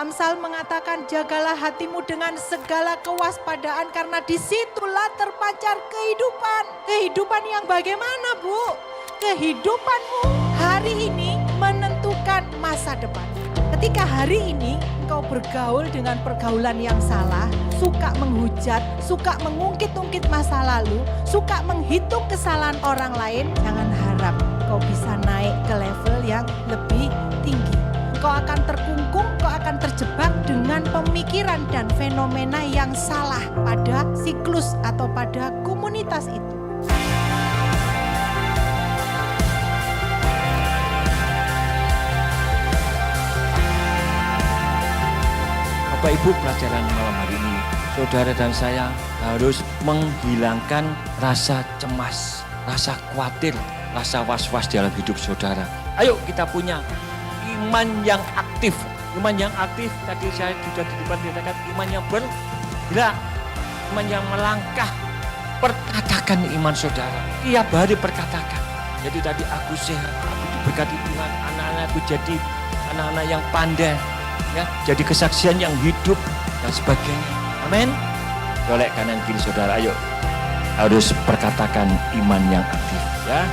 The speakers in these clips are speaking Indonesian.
Amsal mengatakan jagalah hatimu dengan segala kewaspadaan karena disitulah terpancar kehidupan. Kehidupan yang bagaimana, Bu? Kehidupanmu hari ini menentukan masa depan. Ketika hari ini engkau bergaul dengan pergaulan yang salah, suka menghujat, suka mengungkit-ungkit masa lalu, suka menghitung kesalahan orang lain, jangan harap kau bisa naik ke level yang lebih tinggi. Kau akan terkungkung, kau akan terjebak dengan pemikiran dan fenomena yang salah pada siklus atau pada komunitas itu. Bapak Ibu, pelajaran malam hari ini, saudara dan saya harus menghilangkan rasa cemas, rasa khawatir, rasa was-was dalam hidup saudara. Ayo kita punya iman yang aktif. Iman yang aktif, tadi saya sudah di depan dikatakan iman yang bergerak, iman yang melangkah. Perkatakan iman saudara, tiap hari perkatakan. Jadi tadi aku sehat, aku diberkati Tuhan, anak-anakku jadi anak-anak yang pandai. Ya, jadi kesaksian yang hidup dan sebagainya. Amin. Golek kanan kiri saudara, ayo. Harus perkatakan iman yang aktif, ya.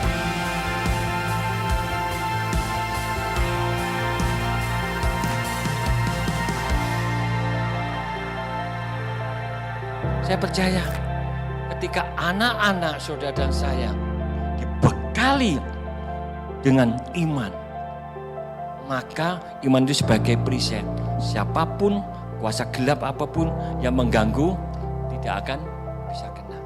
Saya percaya ketika anak-anak saudara dan saya dibekali dengan iman, maka iman itu sebagai perisai. Siapapun, kuasa gelap apapun yang mengganggu tidak akan bisa kena.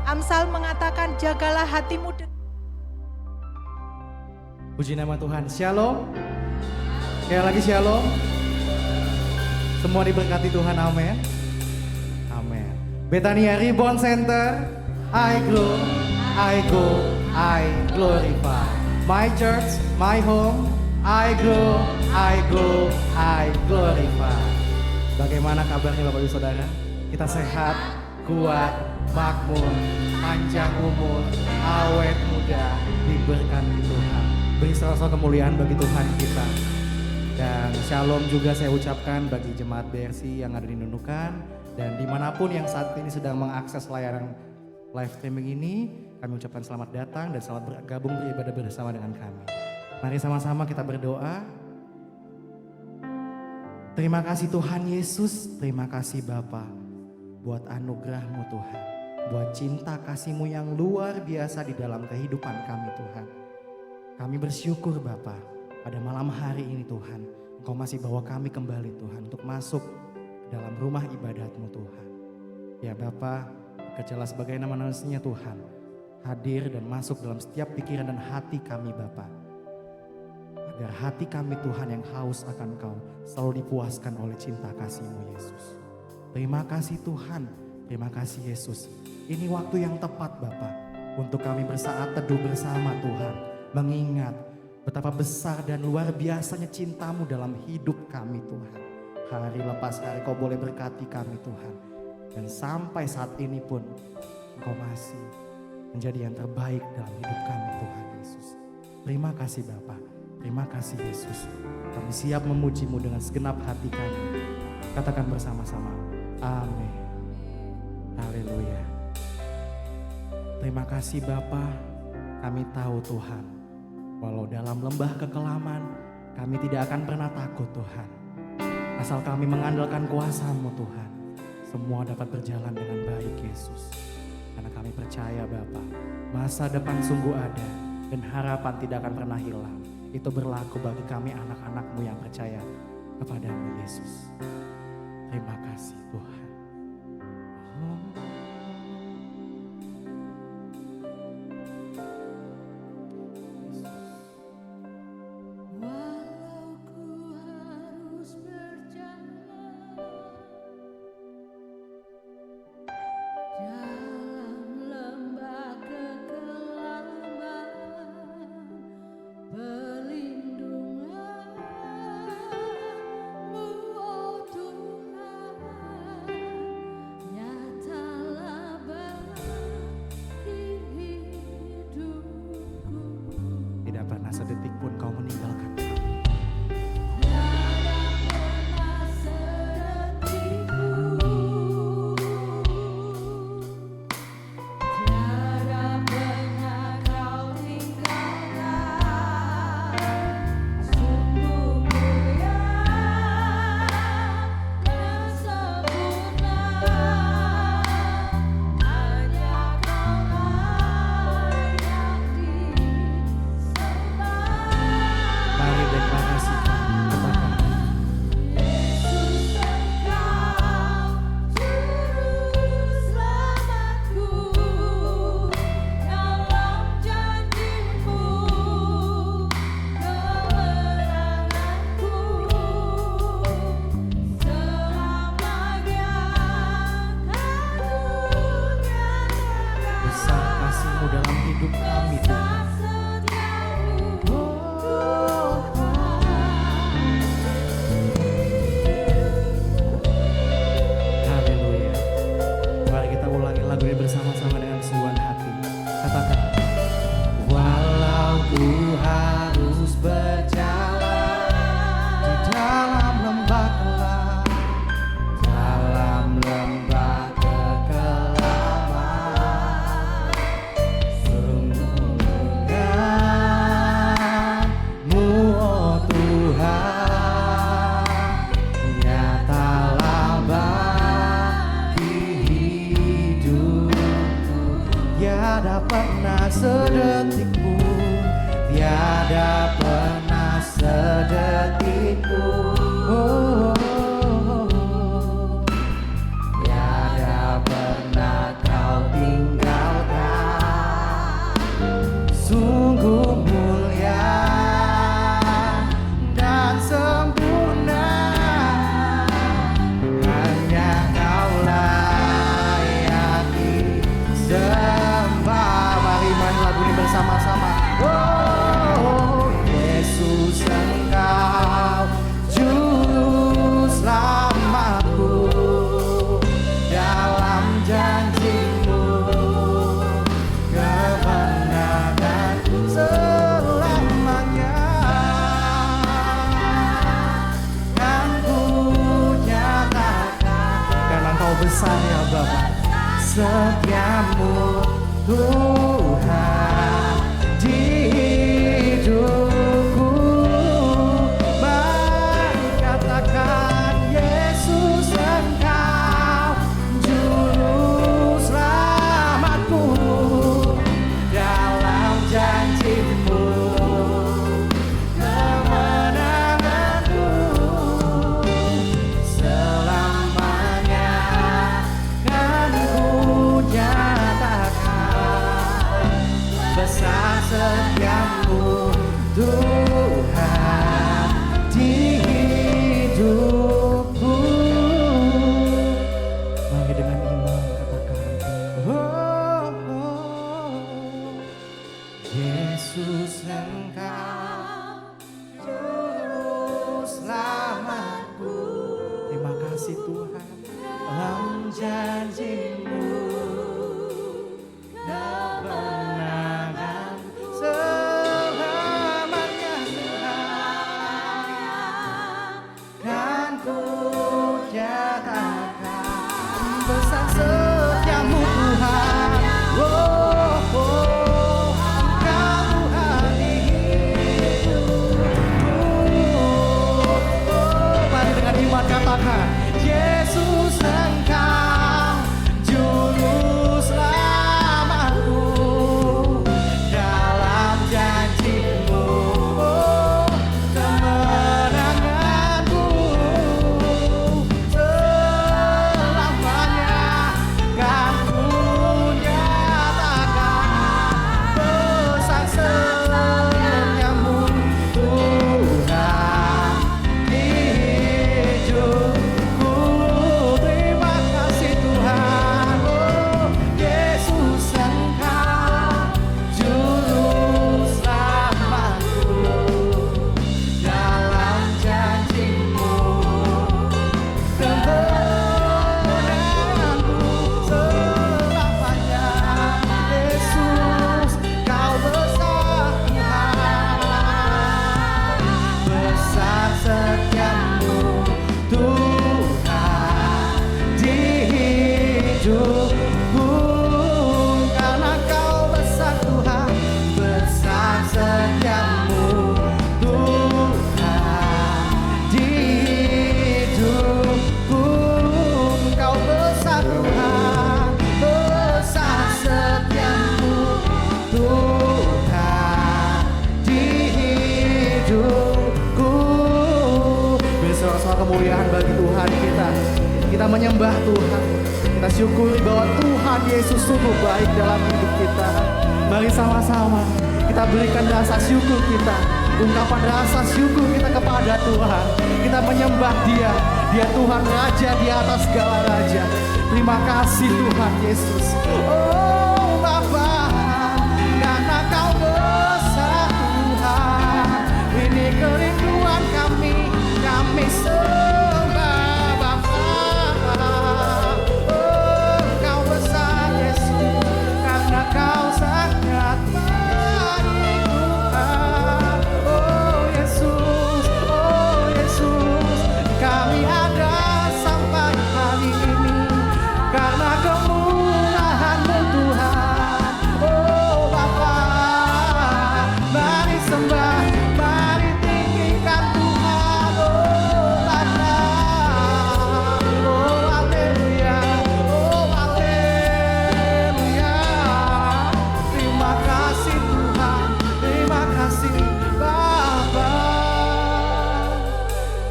Amsal mengatakan jagalah hatimu. Puji nama Tuhan. Shalom. Sekali lagi shalom. Semua diberkati Tuhan, amin. Amin. Bethania Reborn Center, I grow, I go, I glorify. My church, my home, I grow, I go, I glorify. Bagaimana kabarnya Bapak Ibu Saudara? Kita sehat, kuat, makmur, panjang umur, awet muda, diberkati Tuhan. Beri sorak kemuliaan bagi Tuhan kita. Dan shalom juga saya ucapkan bagi jemaat BRC yang ada di Nunukan dan dimanapun yang saat ini sedang mengakses layanan live streaming ini, kami ucapkan selamat datang dan selamat bergabung beribadah bersama dengan kami. Mari sama-sama kita berdoa. Terima kasih Tuhan Yesus, terima kasih Bapa buat anugerah-Mu Tuhan, buat cinta kasih-Mu yang luar biasa di dalam kehidupan kami Tuhan. Kami bersyukur Bapa. Pada malam hari ini Tuhan, Engkau masih bawa kami kembali Tuhan untuk masuk dalam rumah ibadat-Mu Tuhan. Ya Bapa, bekerjalah sebagai nama-namanya Tuhan, hadir dan masuk dalam setiap pikiran dan hati kami Bapa. Agar hati kami Tuhan yang haus akan Engkau selalu dipuaskan oleh cinta kasih-Mu Yesus. Terima kasih Tuhan, terima kasih Yesus. Ini waktu yang tepat Bapa untuk kami bersaat teduh bersama Tuhan, mengingat betapa besar dan luar biasanya cinta-Mu dalam hidup kami Tuhan. Hari lepas hari Kau boleh berkati kami Tuhan. Dan sampai saat ini pun Engkau masih menjadi yang terbaik dalam hidup kami Tuhan Yesus. Terima kasih Bapa, terima kasih Yesus. Kami siap memuji-Mu dengan segenap hati kami. Katakan bersama-sama, amin. Haleluya. Terima kasih Bapa, kami tahu Tuhan, walau dalam lembah kekelaman, kami tidak akan pernah takut Tuhan. Asal kami mengandalkan kuasa-Mu Tuhan, semua dapat berjalan dengan baik Yesus. Karena kami percaya Bapa, masa depan sungguh ada dan harapan tidak akan pernah hilang. Itu berlaku bagi kami anak-anak-Mu yang percaya kepada-Mu Yesus. Terima kasih Tuhan. sedetik pun kau meninggalkan kami. Mari deklarasikan katakan. Besar kasih-Mu dalam hidup kami Tuhan. Haleluya. Mari kita ulangi lagu ini bersama-sama dengan kesungguhan hati. Katakan. Walau ku harus berjalan di dalam lembah gelap, dalam lembah kekelaman, sungguh-Mu, oh Tuhan, nyatalah bagi hidupku. Tiada pernah sedetik pun, tiada pernah sedetik pun, tiada pernah kau tinggalkan. Sungguh mulia dan sempurna, hanya Kau layak disembah. Mari main lagu ini bersama-sama. Oh, Yesus Engkau juru selamatku, dalam janji-Mu kebenaran selamanya kan ku nyatakan. Karena Kau besar ya Bapa, setiamu Tuhan di hidupku. Mari katakan, Yesus Engkau juru selamatku, dalam janji-Mu kemenanganku selamanya kan ku nyatakan. Besar setiamu Tuhan di hidupku. Mari dengan iman katakan, oh, oh, Yesus Engkau juru selamatku. Terima kasih Tuhan, dalam janji-Mu kebenaran selamanya kan ku nyatakan. Besar setiamu Tuhan, oh, oh, Engkau Tuhan di hidupku. Mari dengan iman katakan, Yesus kemuliaan bagi Tuhan kita. Kita menyembah Tuhan. Kita syukuri bahwa Tuhan Yesus sungguh baik dalam hidup kita. Mari sama-sama kita berikan rasa syukur kita. Ungkapan rasa syukur kita kepada Tuhan. Kita menyembah Dia. Dia Tuhan Raja di atas segala raja. Terima kasih Tuhan Yesus. Oh Bapa, karena Kau besar Tuhan. Ini kerinduan kami sembah Bapa. Oh Kau besar Yesus, karena Kau sangat baik Tuhan. Oh Yesus, kami ada sampai hari ini karena kemurahan-Mu Tuhan. Oh Bapa, mari sembah, mari tinggikan Tuhan. Oh Bapa, oh haleluya, oh haleluya. Terima kasih Tuhan, terima kasih Bapa.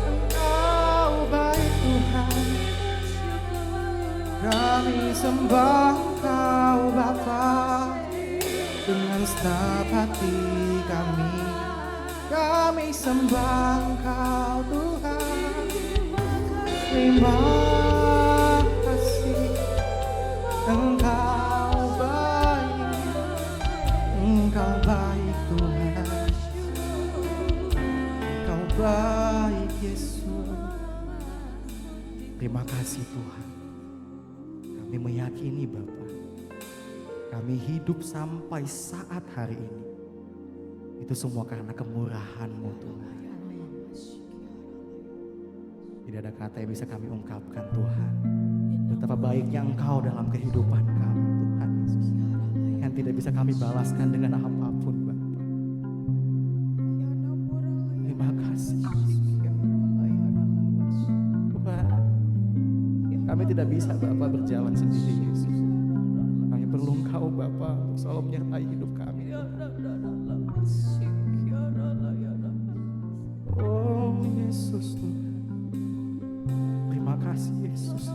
Engkau baik Tuhan. Kami sembah Kau Bapa dengan segenap hati kami. Kami sembah Kau Tuhan. Terima kasih. Engkau baik Tuhan. Engkau baik Yesus. Terima kasih Tuhan. Kami meyakini Bapa, kami hidup sampai saat hari ini. Itu semua karena kemurahan-Mu Tuhan. Tidak ada kata yang bisa kami ungkapkan Tuhan. Betapa baiknya Engkau dalam kehidupan kami Tuhan Yesus. Yang tidak bisa kami balaskan dengan apapun Bapa. Terima kasih. Tuhan, kami tidak bisa Bapa berjalan sendiri Yesus. Kami perlu Engkau Bapa untuk selalu menyertai hidup kami. Oh Yesus Tuhan. Terima kasih Yesus.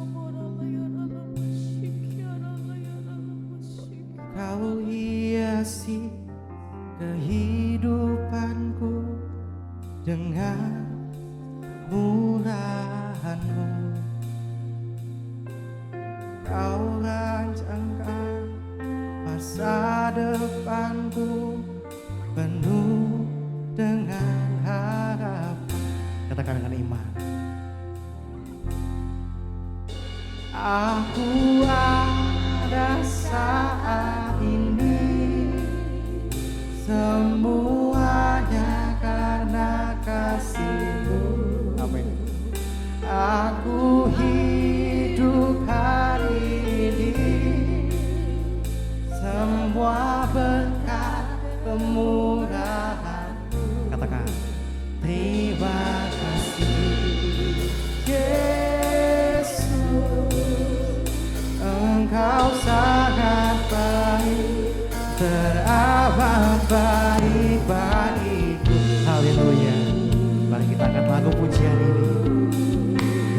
Kau hiasi kehidupanku dengan murahan-Mu. Kau rancangkan masa depanku penuh dengan harapan. Katakan dengan iman. Aku ada saat ini, semuanya karena kasih-Mu. Amin. Aku hidup hari ini, semua berkat kemurahan. Katakan, terima kasih Yesus, Engkau sangat baik, teramat baik bagiku. Haleluya. Mari kita angkat lagu pujian ini.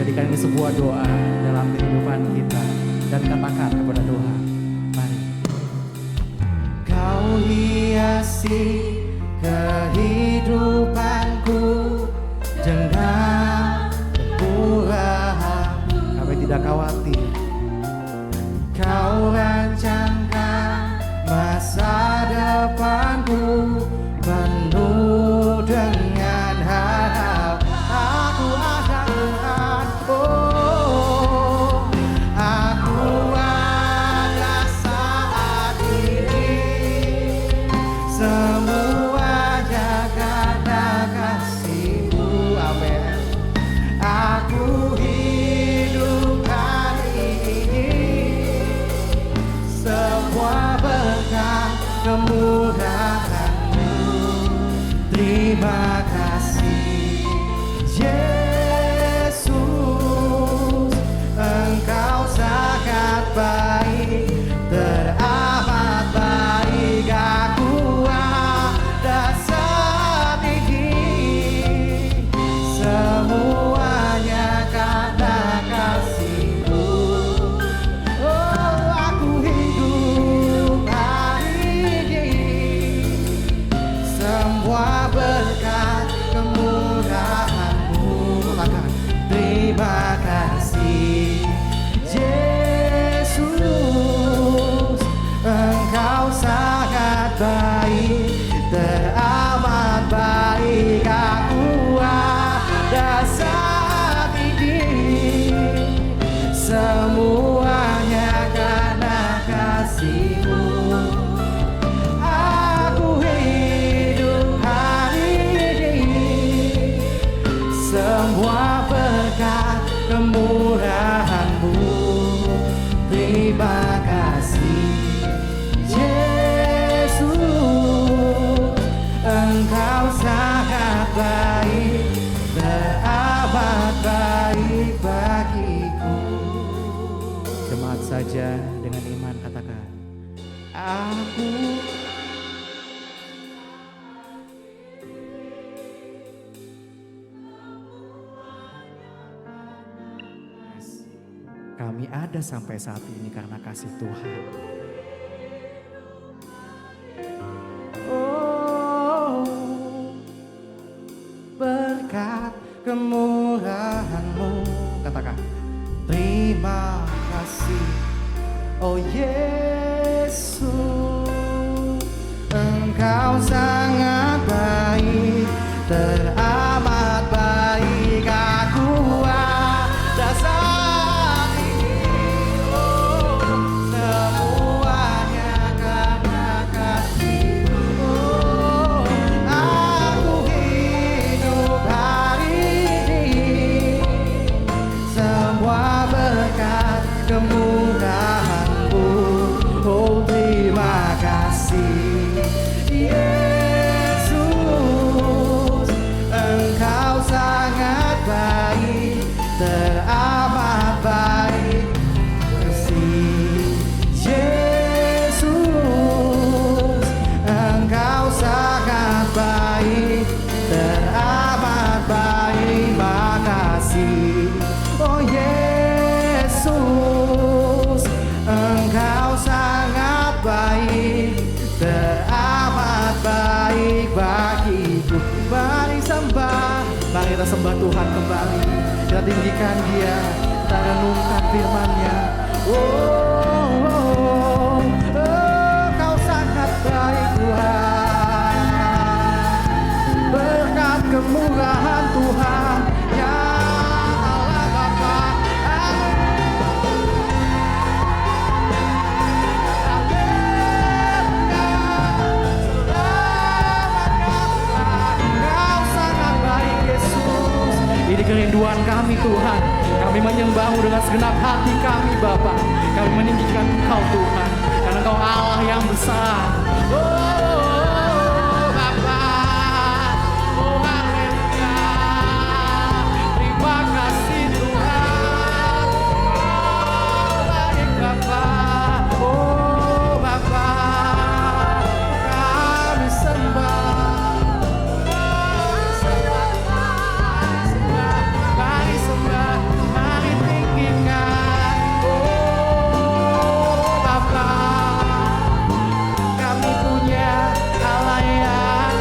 Jadikan ini sebuah doa dalam kehidupan kita dan katakan kepada Tuhan, mari. Kau hiasi kehidupanku dengan kemurahan. Kami tidak khawatir. Kau rancangkan masa depanku penuh dengan harap. Aku ada Tuhan. Oh, aku ada saat ini, semuanya semua berkat kemurahan-Mu. Terima kasih Yesus, Engkau sangat baik, teramat baik bagiku. Jemaat saja dengan iman katakan, aku kami ada sampai saat ini karena kasih Tuhan. Oh, berkat kemurahan-Mu, katakan, terima kasih, oh Yesus, Engkau sangat baik, teramat baik. Aku ada saat ini, oh, semuanya karena kasih-Mu. Oh, aku hidup hari ini, semua berkat kemurahan-Mu. Oh, terima kasih Yesus, Engkau sangat baik, teramat baik. Kasih Yesus, Engkau sangat baik, teramat baik. Makasih, oh Yesus, Engkau sangat baik, teramat baik bagiku. Mari sembah, mari kita sembah Tuhan kembali. Kita tinggikan Dia, kita renungkan firman-Nya. Oh, Engkau sangat baik Tuhan, berkat kemurahan Tuhan, ya Allah Bapa. Engkau sangat baik Yesus. Ini kerinduan kami Tuhan. Kami menyembah-Mu dengan segenap hati kami Bapa. Kami meninggikan Engkau Tuhan, karena Engkau Allah yang besar. Oh Bapa, oh haleluya. Terima kasih Tuhan. Oh baik Bapa, oh Bapa, kami sembah. Mari sembah, mari tinggikan. Oh Bapa, kami punya Allah yang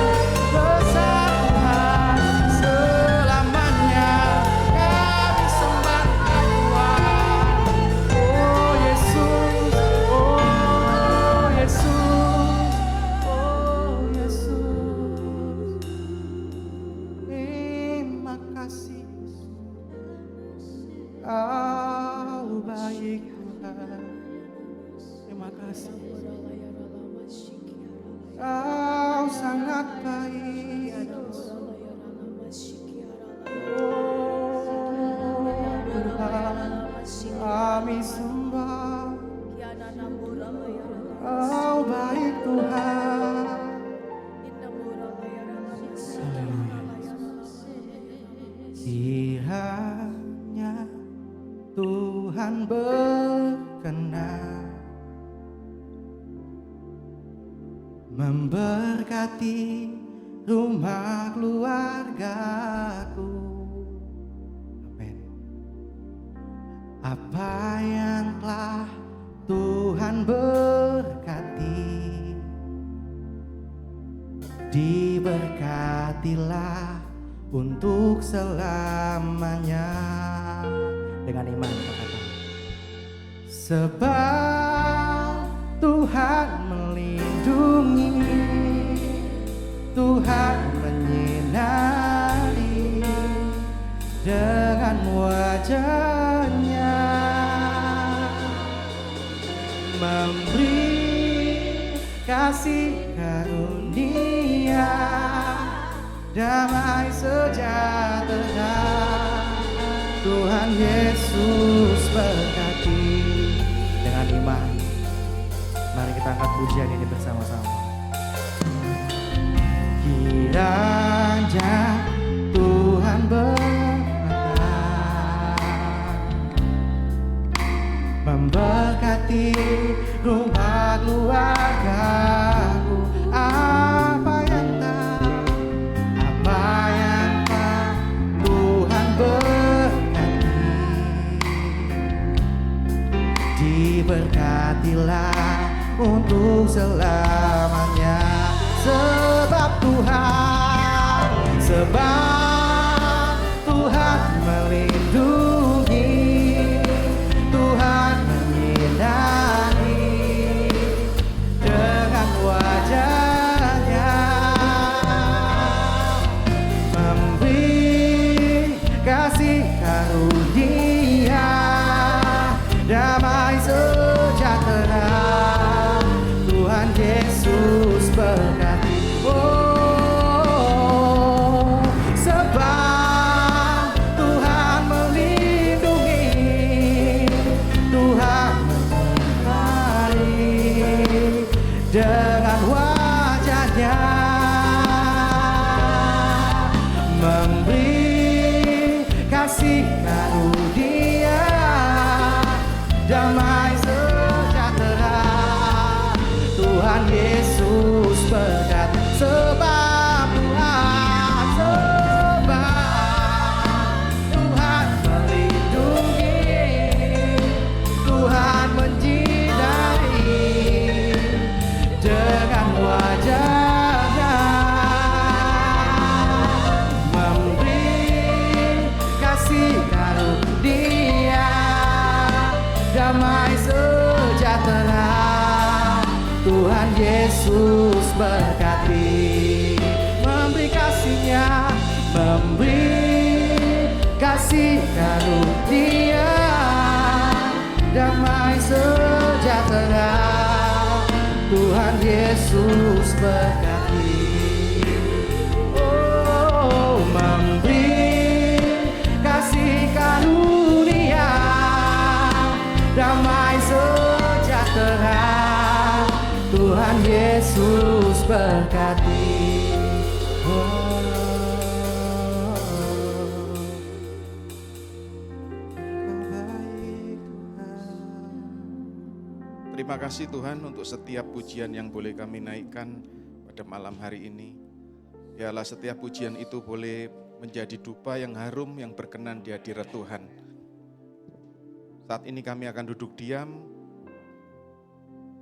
besar Tuhan, selamanya kami sembah Tuhan. Oh Yesus, oh Yesus, oh Yesus. Terima kasih, Kau baik Tuhan. Terima kasih, Kau sangat baik. Oh Tuhan, kami sembah, Kau baik Tuhan. Kiranya Tuhan berkenan memberkati rumah keluargaku. Amin. Apa yang telah Tuhan berkati, diberkatilah untuk selamanya. Dengan iman katakan, sebab Tuhan melindungi, Tuhan menyinari dengan wajah-Nya, memberi kasih karunia damai sejahtera. Tuhan Yesus berkati. Dengan iman, mari kita angkat pujian ini bersama-sama. Kiranya Tuhan berkata, memberkati rumah keluargaku. Apa yang tak Tuhan berkati. Diberkatilah untuk selamanya. Sebab Tuhan melindungi, Tuhan menyinari dengan wajah-Nya, memberi kasih karunia, damai sejahtera. Tuhan Yesus berkati. Oh, sebab Tuhan melindungi, Tuhan menyinari dengan wajah-Nya, memberi kasih karunia, damai sejahtera. Tuhan Yesus berkati. Sebab Tuhan melindungi, Tuhan menyinari dengan wajah-Nya, memberi kasih karunia, damai sejahtera. Tuhan Yesus berkati, memberi kasih-Nya, memberi kasih karunia, damai sejahtera. Tuhan Yesus berkati. Oh, memberi kasih karunia, damai sejahtera. Tuhan Yesus berkati. Terima kasih Tuhan untuk setiap pujian yang boleh kami naikkan pada malam hari ini. Biarlah setiap pujian itu boleh menjadi dupa yang harum yang berkenan di hadirat Tuhan. Saat ini kami akan duduk diam.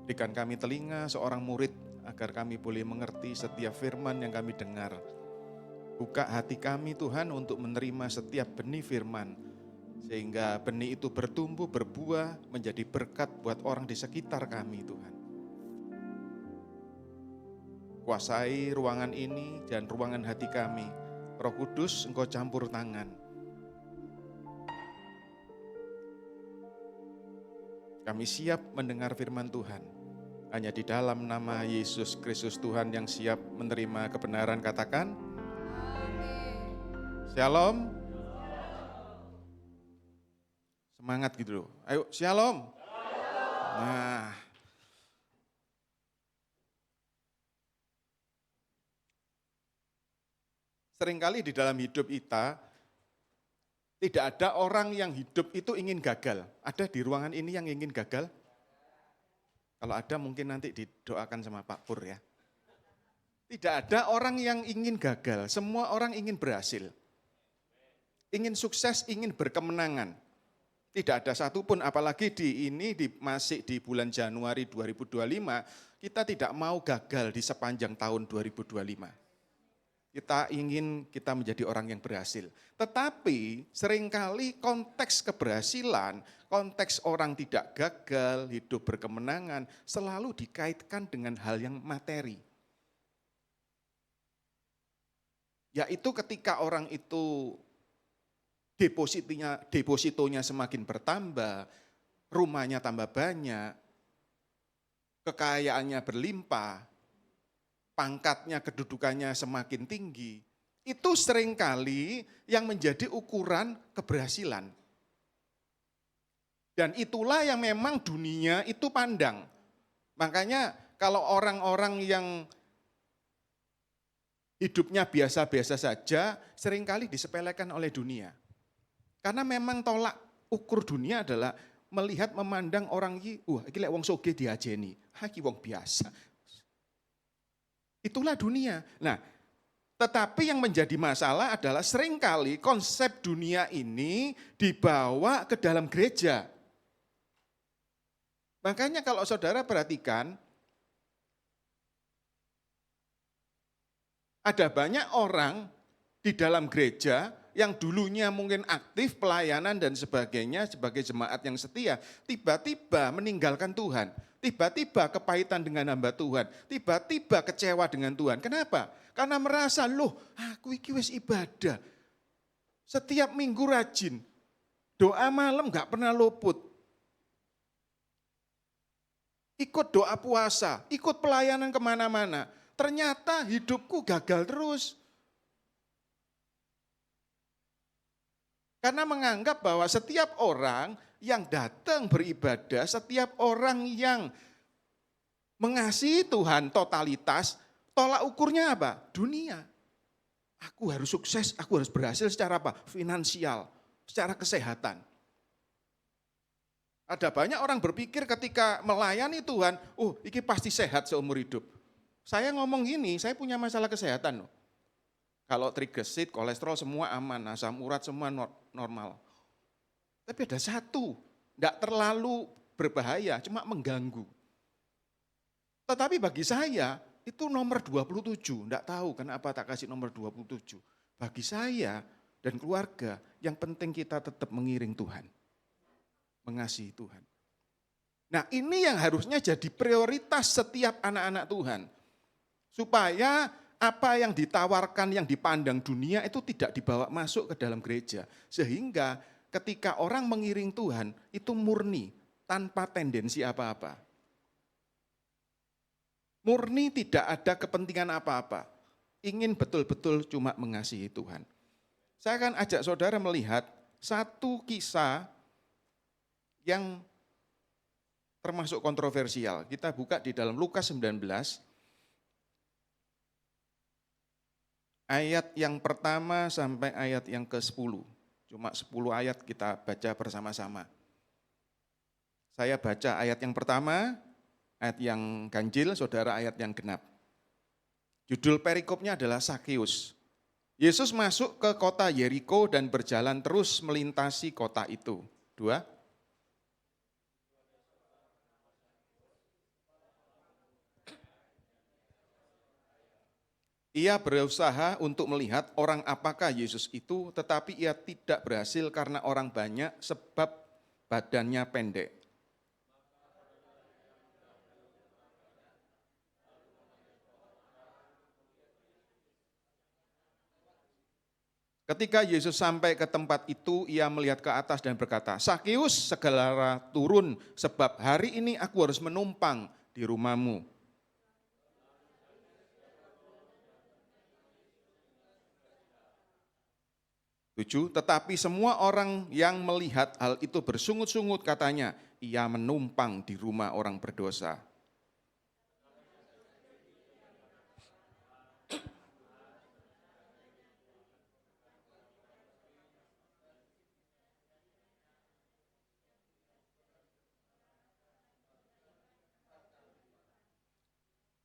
Berikan kami telinga seorang murid agar kami boleh mengerti setiap firman yang kami dengar. Buka hati kami Tuhan untuk menerima setiap benih firman. Sehingga benih itu bertumbuh, berbuah, menjadi berkat buat orang di sekitar kami Tuhan. Kuasai ruangan ini dan ruangan hati kami. Roh Kudus, Engkau campur tangan. Kami siap mendengar firman Tuhan. Hanya di dalam nama Yesus Kristus Tuhan yang siap menerima kebenaran, katakan Shalom. Semangat gitu loh. Ayo Shalom. Nah, seringkali di dalam hidup kita tidak ada orang yang hidup itu ingin gagal. Ada di ruangan ini yang ingin gagal? Kalau ada mungkin nanti didoakan sama Pak Pur ya. Tidak ada orang yang ingin gagal, semua orang ingin berhasil. Ingin sukses, ingin berkemenangan. Tidak ada satupun, apalagi masih di bulan Januari 2025, kita tidak mau gagal di sepanjang tahun 2025. Kita menjadi orang yang berhasil. Tetapi seringkali konteks keberhasilan, konteks orang tidak gagal, hidup berkemenangan, selalu dikaitkan dengan hal yang materi. Yaitu ketika orang itu depositonya semakin bertambah, rumahnya tambah banyak, kekayaannya berlimpah, pangkatnya, kedudukannya semakin tinggi, Itu seringkali yang menjadi ukuran keberhasilan. Dan itulah yang memang dunia itu pandang. Makanya kalau orang-orang yang hidupnya biasa-biasa saja, seringkali disepelekan oleh dunia. Karena memang tolak ukur dunia adalah melihat, memandang orang ini, iki lek wong soge diajeni, iki wong biasa. Itulah dunia. Nah, tetapi yang menjadi masalah adalah seringkali konsep dunia ini dibawa ke dalam gereja. Makanya kalau saudara perhatikan, ada banyak orang di dalam gereja yang dulunya mungkin aktif pelayanan dan sebagainya sebagai jemaat yang setia, tiba-tiba meninggalkan Tuhan, tiba-tiba kepahitan dengan hamba Tuhan, tiba-tiba kecewa dengan Tuhan. Kenapa? Karena merasa, loh aku iki wis ibadah, setiap minggu rajin, doa malam gak pernah luput, ikut doa puasa, ikut pelayanan kemana-mana, ternyata hidupku gagal terus. Karena menganggap bahwa setiap orang yang datang beribadah, setiap orang yang mengasihi Tuhan totalitas, tolak ukurnya apa? Dunia. Aku harus sukses, aku harus berhasil secara apa? Finansial, secara kesehatan. Ada banyak orang berpikir ketika melayani Tuhan, ini pasti sehat seumur hidup. Saya ngomong gini, saya punya masalah kesehatan loh. Kalau trigliserid, kolesterol semua aman, asam urat semua normal. Tapi ada satu, tidak terlalu berbahaya, cuma mengganggu. Tetapi bagi saya, itu nomor 27, tidak tahu kenapa tak kasih nomor 27. Bagi saya dan keluarga, yang penting kita tetap mengiring Tuhan. Mengasihi Tuhan. Nah ini yang harusnya jadi prioritas setiap anak-anak Tuhan. Supaya apa yang ditawarkan, yang dipandang dunia itu tidak dibawa masuk ke dalam gereja. Sehingga ketika orang mengiring Tuhan itu murni, tanpa tendensi apa-apa. Murni tidak ada kepentingan apa-apa. Ingin betul-betul cuma mengasihi Tuhan. Saya akan ajak saudara melihat satu kisah yang termasuk kontroversial. Kita buka di dalam Lukas 19. Ayat yang pertama sampai ayat yang ke-10. Cuma 10 ayat kita baca bersama-sama. Saya baca ayat yang pertama, ayat yang ganjil, saudara ayat yang genap. Judul perikopnya adalah Sakeus. Yesus masuk ke kota Yeriko dan berjalan terus melintasi kota itu. 2. Ia berusaha untuk melihat orang apakah Yesus itu, tetapi ia tidak berhasil karena orang banyak sebab badannya pendek. Ketika Yesus sampai ke tempat itu, ia melihat ke atas dan berkata, Sakeus, segera turun, sebab hari ini aku harus menumpang di rumahmu. Tetapi semua orang yang melihat hal itu bersungut-sungut katanya, ia menumpang di rumah orang berdosa.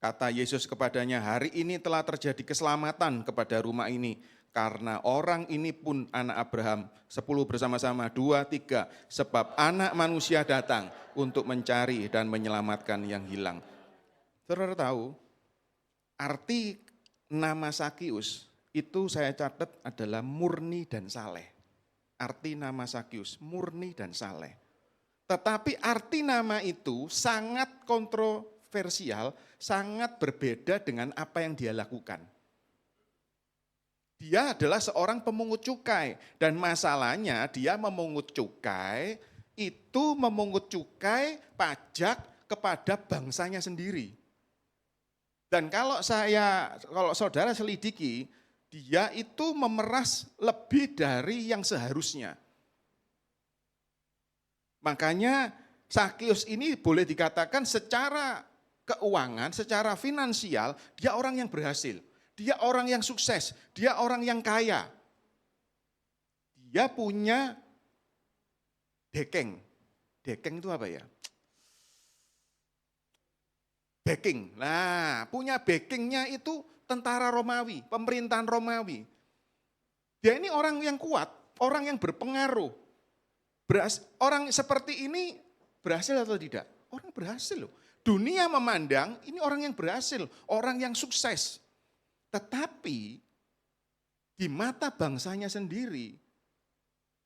Kata Yesus kepadanya, hari ini telah terjadi keselamatan kepada rumah ini, karena orang ini pun anak Abraham. 10 bersama-sama, 2, 3. Sebab anak manusia datang untuk mencari dan menyelamatkan yang hilang. Saudara tahu, arti nama Sakeus itu saya catat adalah murni dan saleh. Arti nama Sakeus, murni dan saleh. Tetapi arti nama itu sangat kontroversial, sangat berbeda dengan apa yang dia lakukan. Dia adalah seorang pemungut cukai dan masalahnya dia memungut cukai itu memungut cukai pajak kepada bangsanya sendiri. Dan kalau saudara selidiki dia itu memeras lebih dari yang seharusnya. Makanya Sakius ini boleh dikatakan secara keuangan, secara finansial, dia orang yang berhasil. Dia orang yang sukses, dia orang yang kaya. Dia punya dekeng. Dekeng itu apa ya? Backing. Nah, punya backingnya itu tentara Romawi, pemerintahan Romawi. Dia ini orang yang kuat, orang yang berpengaruh. Orang seperti ini berhasil atau tidak? Orang berhasil loh. Dunia memandang ini orang yang berhasil, orang yang sukses. Tetapi di mata bangsanya sendiri,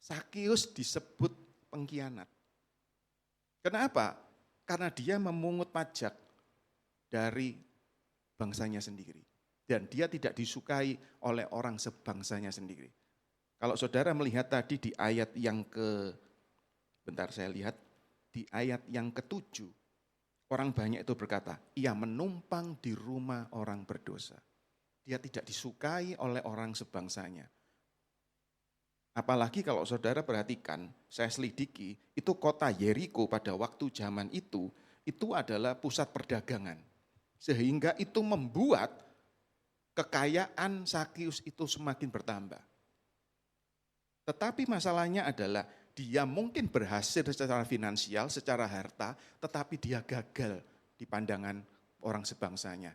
Sakius disebut pengkhianat. Kenapa? Karena dia memungut pajak dari bangsanya sendiri. Dan dia tidak disukai oleh orang sebangsanya sendiri. Kalau saudara melihat tadi di ayat yang di ayat yang ke-7, orang banyak itu berkata, ia menumpang di rumah orang berdosa. Dia tidak disukai oleh orang sebangsanya. Apalagi kalau saudara perhatikan, saya selidiki, itu kota Yeriko pada waktu zaman itu adalah pusat perdagangan. Sehingga itu membuat kekayaan Sakius itu semakin bertambah. Tetapi masalahnya adalah dia mungkin berhasil secara finansial, secara harta, tetapi dia gagal di pandangan orang sebangsanya.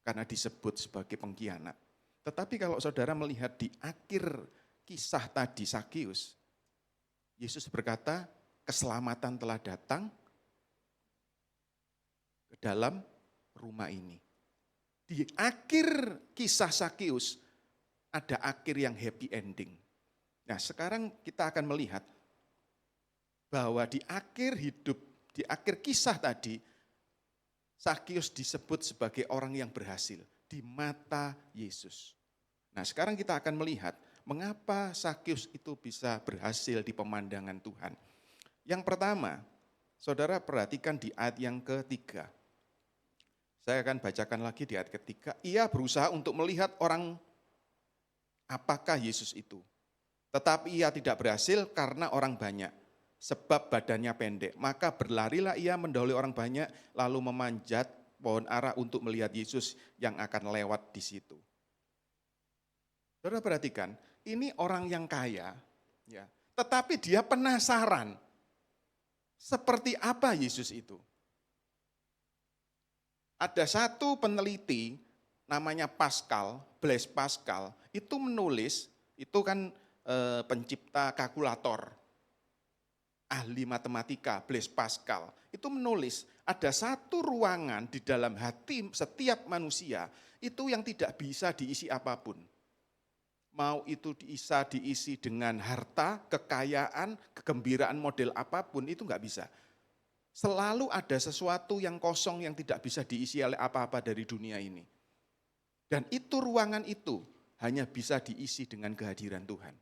Karena disebut sebagai pengkhianat. Tetapi kalau saudara melihat di akhir kisah tadi Sakius, Yesus berkata, keselamatan telah datang ke dalam rumah ini. Di akhir kisah Sakius, ada akhir yang happy ending. Nah sekarang kita akan melihat bahwa di akhir hidup, di akhir kisah tadi, Sakius disebut sebagai orang yang berhasil di mata Yesus. Nah sekarang kita akan melihat mengapa Sakius itu bisa berhasil di pemandangan Tuhan. Yang pertama, saudara perhatikan di ayat yang ketiga. Saya akan bacakan lagi di ayat ketiga. Ia berusaha untuk melihat orang apakah Yesus itu. Tetapi ia tidak berhasil karena orang banyak. Sebab badannya pendek. Maka berlarilah ia mendahului orang banyak lalu memanjat pohon ara untuk melihat Yesus yang akan lewat di situ. Saudara perhatikan, ini orang yang kaya, ya, tetapi dia penasaran seperti apa Yesus itu. Ada satu peneliti namanya Blaise Pascal, itu menulis, itu kan pencipta kalkulator, ahli matematika Blaise Pascal, itu menulis ada satu ruangan di dalam hati setiap manusia itu yang tidak bisa diisi apapun. Mau itu bisa diisi dengan harta, kekayaan, kegembiraan model apapun, itu enggak bisa. Selalu ada sesuatu yang kosong yang tidak bisa diisi oleh apa-apa dari dunia ini. Dan itu ruangan itu hanya bisa diisi dengan kehadiran Tuhan.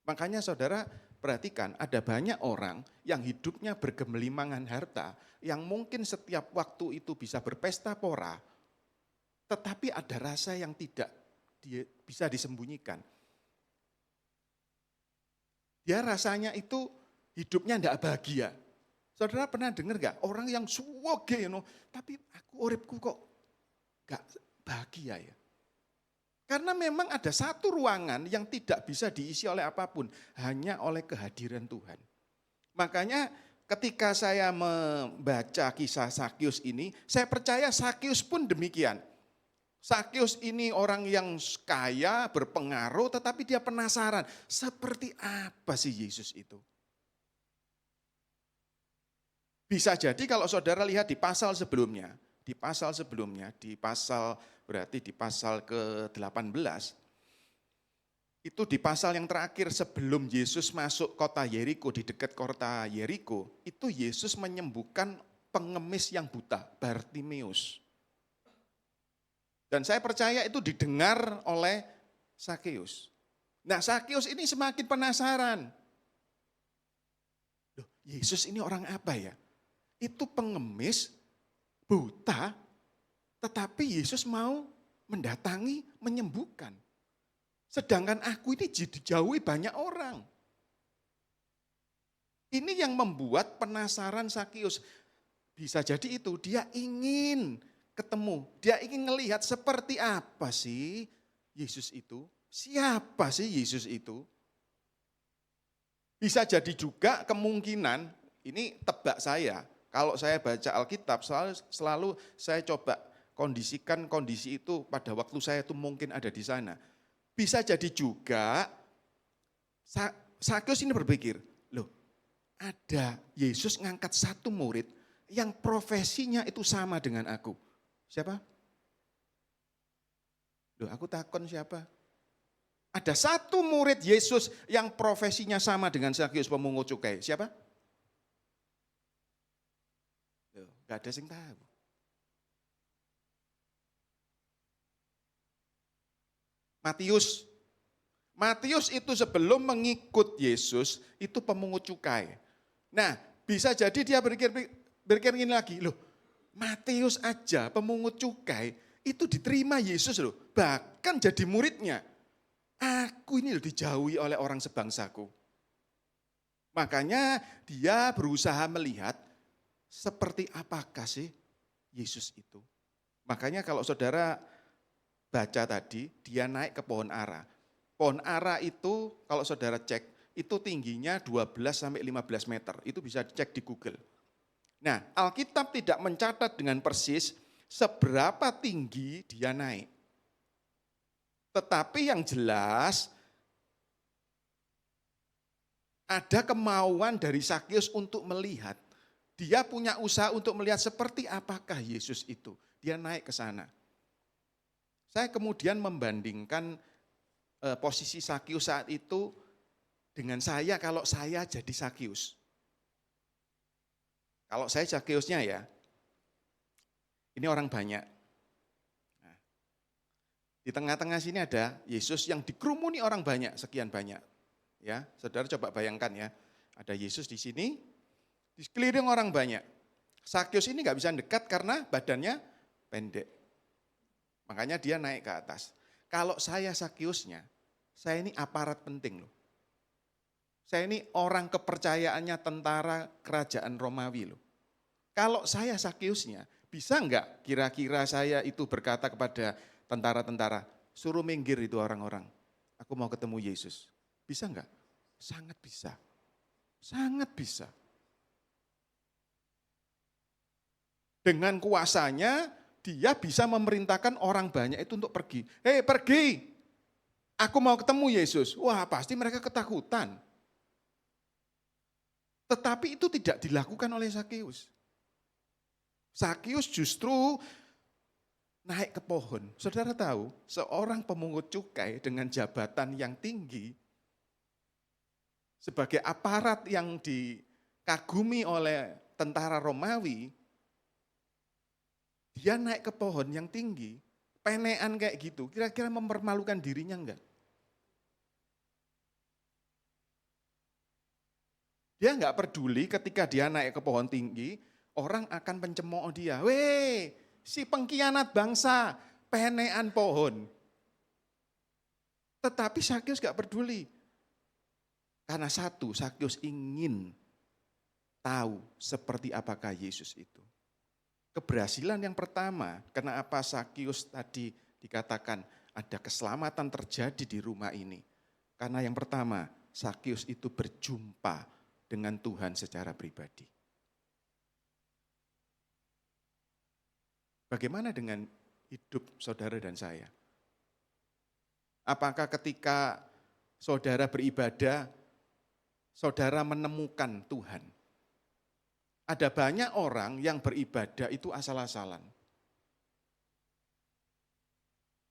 Makanya saudara perhatikan ada banyak orang yang hidupnya bergelimangan harta, yang mungkin setiap waktu itu bisa berpesta pora, tetapi ada rasa yang tidak bisa disembunyikan. Dia rasanya itu hidupnya tidak bahagia. Saudara pernah dengar gak orang yang suwoge, tapi aku uripku kok gak bahagia ya. Karena memang ada satu ruangan yang tidak bisa diisi oleh apapun, hanya oleh kehadiran Tuhan. Makanya ketika saya membaca kisah Sakius ini, saya percaya Sakius pun demikian. Sakius ini orang yang kaya, berpengaruh, tetapi dia penasaran, seperti apa sih Yesus itu? Bisa jadi kalau saudara lihat di pasal sebelumnya, di pasal ke-18, itu di pasal yang terakhir sebelum Yesus masuk kota Yeriko, di dekat kota Yeriko, itu Yesus menyembuhkan pengemis yang buta, Bartimeus. Dan saya percaya itu didengar oleh Sakius. Nah Sakius ini semakin penasaran. Loh, Yesus ini orang apa ya? Itu pengemis, buta, tetapi Yesus mau mendatangi, menyembuhkan. Sedangkan aku ini dijauhi banyak orang. Ini yang membuat penasaran Sakius. Bisa jadi itu, dia ingin ketemu, dia ingin melihat seperti apa sih Yesus itu. Siapa sih Yesus itu? Bisa jadi juga kemungkinan, ini tebak saya, kalau saya baca Alkitab selalu saya coba kondisikan kondisi itu pada waktu saya itu mungkin ada di sana. Bisa jadi juga Sakius ini berpikir, loh ada Yesus ngangkat satu murid yang profesinya itu sama dengan aku. Siapa? Loh aku takon siapa? Ada satu murid Yesus yang profesinya sama dengan Sakius pemungut cukai. Siapa? Loh, gak ada yang tahu. Matius. Matius itu sebelum mengikut Yesus, itu pemungut cukai. Nah, bisa jadi dia berpikir ini lagi, loh Matius aja pemungut cukai, itu diterima Yesus loh, bahkan jadi muridnya. Aku ini loh dijauhi oleh orang sebangsaku. Makanya dia berusaha melihat seperti apakah sih Yesus itu. Makanya kalau saudara baca tadi, dia naik ke pohon ara. Pohon ara itu kalau saudara cek, itu tingginya 12-15 meter. Itu bisa cek di Google. Nah, Alkitab tidak mencatat dengan persis seberapa tinggi dia naik. Tetapi yang jelas, ada kemauan dari Sakius untuk melihat. Dia punya usaha untuk melihat seperti apakah Yesus itu. Dia naik ke sana. Saya kemudian membandingkan posisi Sakius saat itu dengan saya kalau saya jadi Sakius. Kalau saya Sakiusnya ya, ini orang banyak. Nah, di tengah-tengah sini ada Yesus yang dikerumuni orang banyak, sekian banyak. Ya, saudara coba bayangkan ya, ada Yesus di sini, di sekeliling orang banyak. Sakius ini nggak bisa dekat karena badannya pendek. Makanya dia naik ke atas. Kalau saya Sakiusnya, saya ini aparat penting loh. Saya ini orang kepercayaannya tentara kerajaan Romawi loh. Kalau saya Sakiusnya, bisa enggak kira-kira saya itu berkata kepada tentara-tentara, suruh minggir itu orang-orang, aku mau ketemu Yesus. Bisa enggak? Sangat bisa. Sangat bisa. Dengan kuasanya, dia bisa memerintahkan orang banyak itu untuk pergi. Hei pergi, aku mau ketemu Yesus. Wah pasti mereka ketakutan. Tetapi itu tidak dilakukan oleh Sakius. Sakius justru naik ke pohon. Saudara tahu, seorang pemungut cukai dengan jabatan yang tinggi, sebagai aparat yang dikagumi oleh tentara Romawi, dia naik ke pohon yang tinggi, penean kayak gitu, kira-kira mempermalukan dirinya enggak? Dia enggak peduli ketika dia naik ke pohon tinggi, orang akan mencemooh dia. Weh, si pengkhianat bangsa, penean pohon. Tetapi Sakius enggak peduli. Karena satu, Sakius ingin tahu seperti apakah Yesus itu. Keberhasilan yang pertama, kenapa Sakius tadi dikatakan ada keselamatan terjadi di rumah ini. Karena yang pertama, Sakius itu berjumpa dengan Tuhan secara pribadi. Bagaimana dengan hidup saudara dan saya? Apakah ketika saudara beribadah, saudara menemukan Tuhan? Ada banyak orang yang beribadah itu asal-asalan.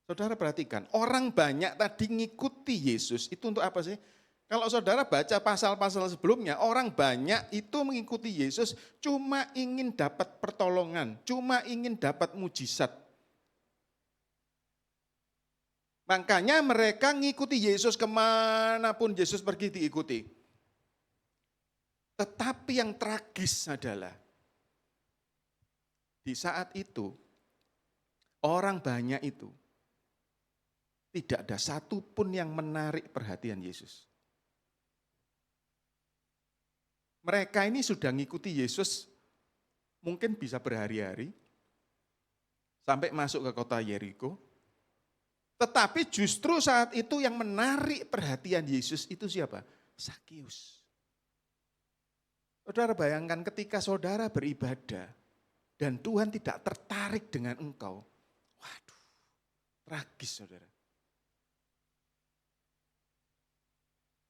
Saudara perhatikan, orang banyak tadi ngikuti Yesus, itu untuk apa sih? Kalau saudara baca pasal-pasal sebelumnya, orang banyak itu mengikuti Yesus cuma ingin dapat pertolongan, cuma ingin dapat mujizat. Makanya mereka ngikuti Yesus kemanapun Yesus pergi diikuti. Tetapi yang tragis adalah, di saat itu, orang banyak itu tidak ada satu pun yang menarik perhatian Yesus. Mereka ini sudah ngikuti Yesus mungkin bisa berhari-hari sampai masuk ke kota Yeriko. Tetapi justru saat itu yang menarik perhatian Yesus itu siapa? Sakeus. Saudara bayangkan ketika saudara beribadah dan Tuhan tidak tertarik dengan engkau. Waduh, tragis saudara.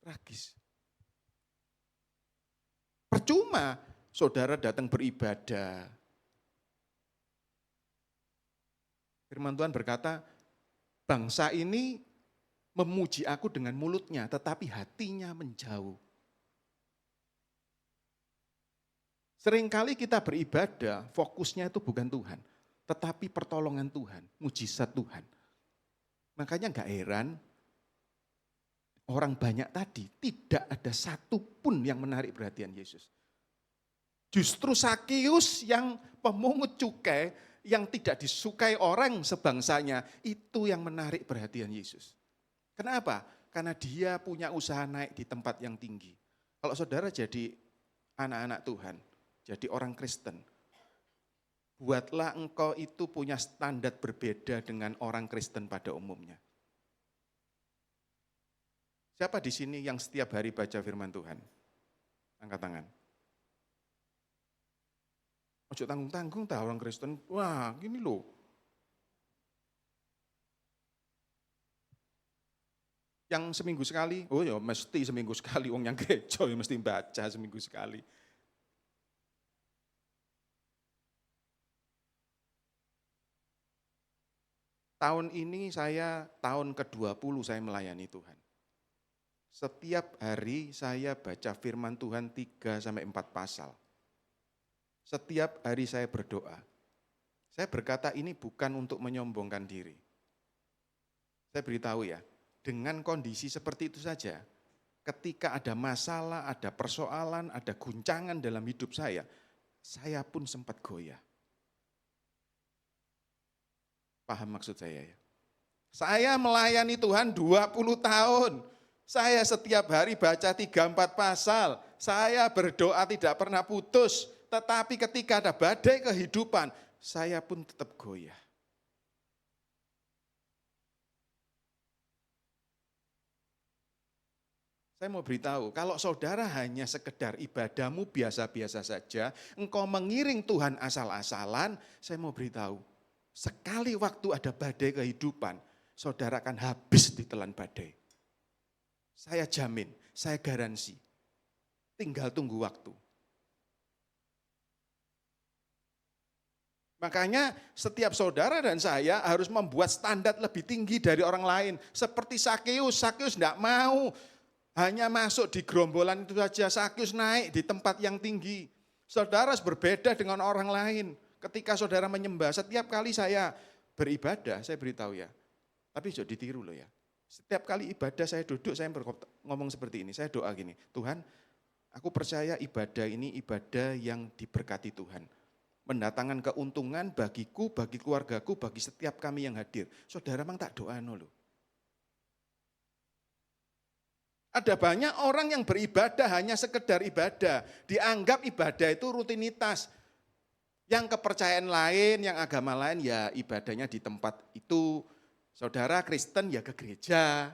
Tragis. Percuma saudara datang beribadah. Firman Tuhan berkata, bangsa ini memuji aku dengan mulutnya, tetapi hatinya menjauh. Seringkali kita beribadah, fokusnya itu bukan Tuhan, tetapi pertolongan Tuhan, mujizat Tuhan. Makanya gak heran, orang banyak tadi tidak ada satu pun yang menarik perhatian Yesus. Justru Sakeus yang pemungut cukai, yang tidak disukai orang sebangsanya, itu yang menarik perhatian Yesus. Kenapa? Karena dia punya usaha naik di tempat yang tinggi. Kalau saudara jadi anak-anak Tuhan, jadi orang Kristen, buatlah engkau itu punya standar berbeda dengan orang Kristen pada umumnya. Siapa di sini yang setiap hari baca firman Tuhan? Angkat tangan. Ojo tanggung-tanggung tak orang Kristen, wah gini loh. Yang seminggu sekali, oh ya mesti seminggu sekali, yang gereja ya mesti baca seminggu sekali. Tahun ini tahun ke-20 saya melayani Tuhan. Setiap hari saya baca firman Tuhan 3-4 pasal. Setiap hari saya berdoa. Saya berkata ini bukan untuk menyombongkan diri. Saya beritahu ya, dengan kondisi seperti itu saja, ketika ada masalah, ada persoalan, ada guncangan dalam hidup saya pun sempat goyah. Paham maksud saya ya? Saya melayani Tuhan 20 tahun. Saya setiap hari baca 3-4 pasal. Saya berdoa tidak pernah putus. Tetapi ketika ada badai kehidupan, saya pun tetap goyah. Saya mau beritahu, kalau saudara hanya sekedar ibadahmu biasa-biasa saja, engkau mengiring Tuhan asal-asalan, saya mau beritahu, sekali waktu ada badai kehidupan, saudara akan habis ditelan badai. Saya jamin, saya garansi, tinggal tunggu waktu. Makanya setiap saudara dan saya harus membuat standar lebih tinggi dari orang lain. Seperti Sakeus tidak mau hanya masuk di gerombolan itu saja. Sakeus naik di tempat yang tinggi. Saudara harus berbeda dengan orang lain. Ketika saudara menyembah, setiap kali saya beribadah, saya beritahu ya. Tapi jangan ditiru loh ya. Setiap kali ibadah saya duduk, saya ngomong seperti ini. Saya doa gini, Tuhan aku percaya ibadah ini ibadah yang diberkati Tuhan. Mendatangkan keuntungan bagiku, bagi keluargaku, bagi setiap kami yang hadir. Saudara memang tak doa loh. Ada banyak orang yang beribadah hanya sekedar ibadah. Dianggap ibadah itu rutinitas. Yang kepercayaan lain, yang agama lain ya ibadahnya di tempat itu. Saudara Kristen ya ke gereja.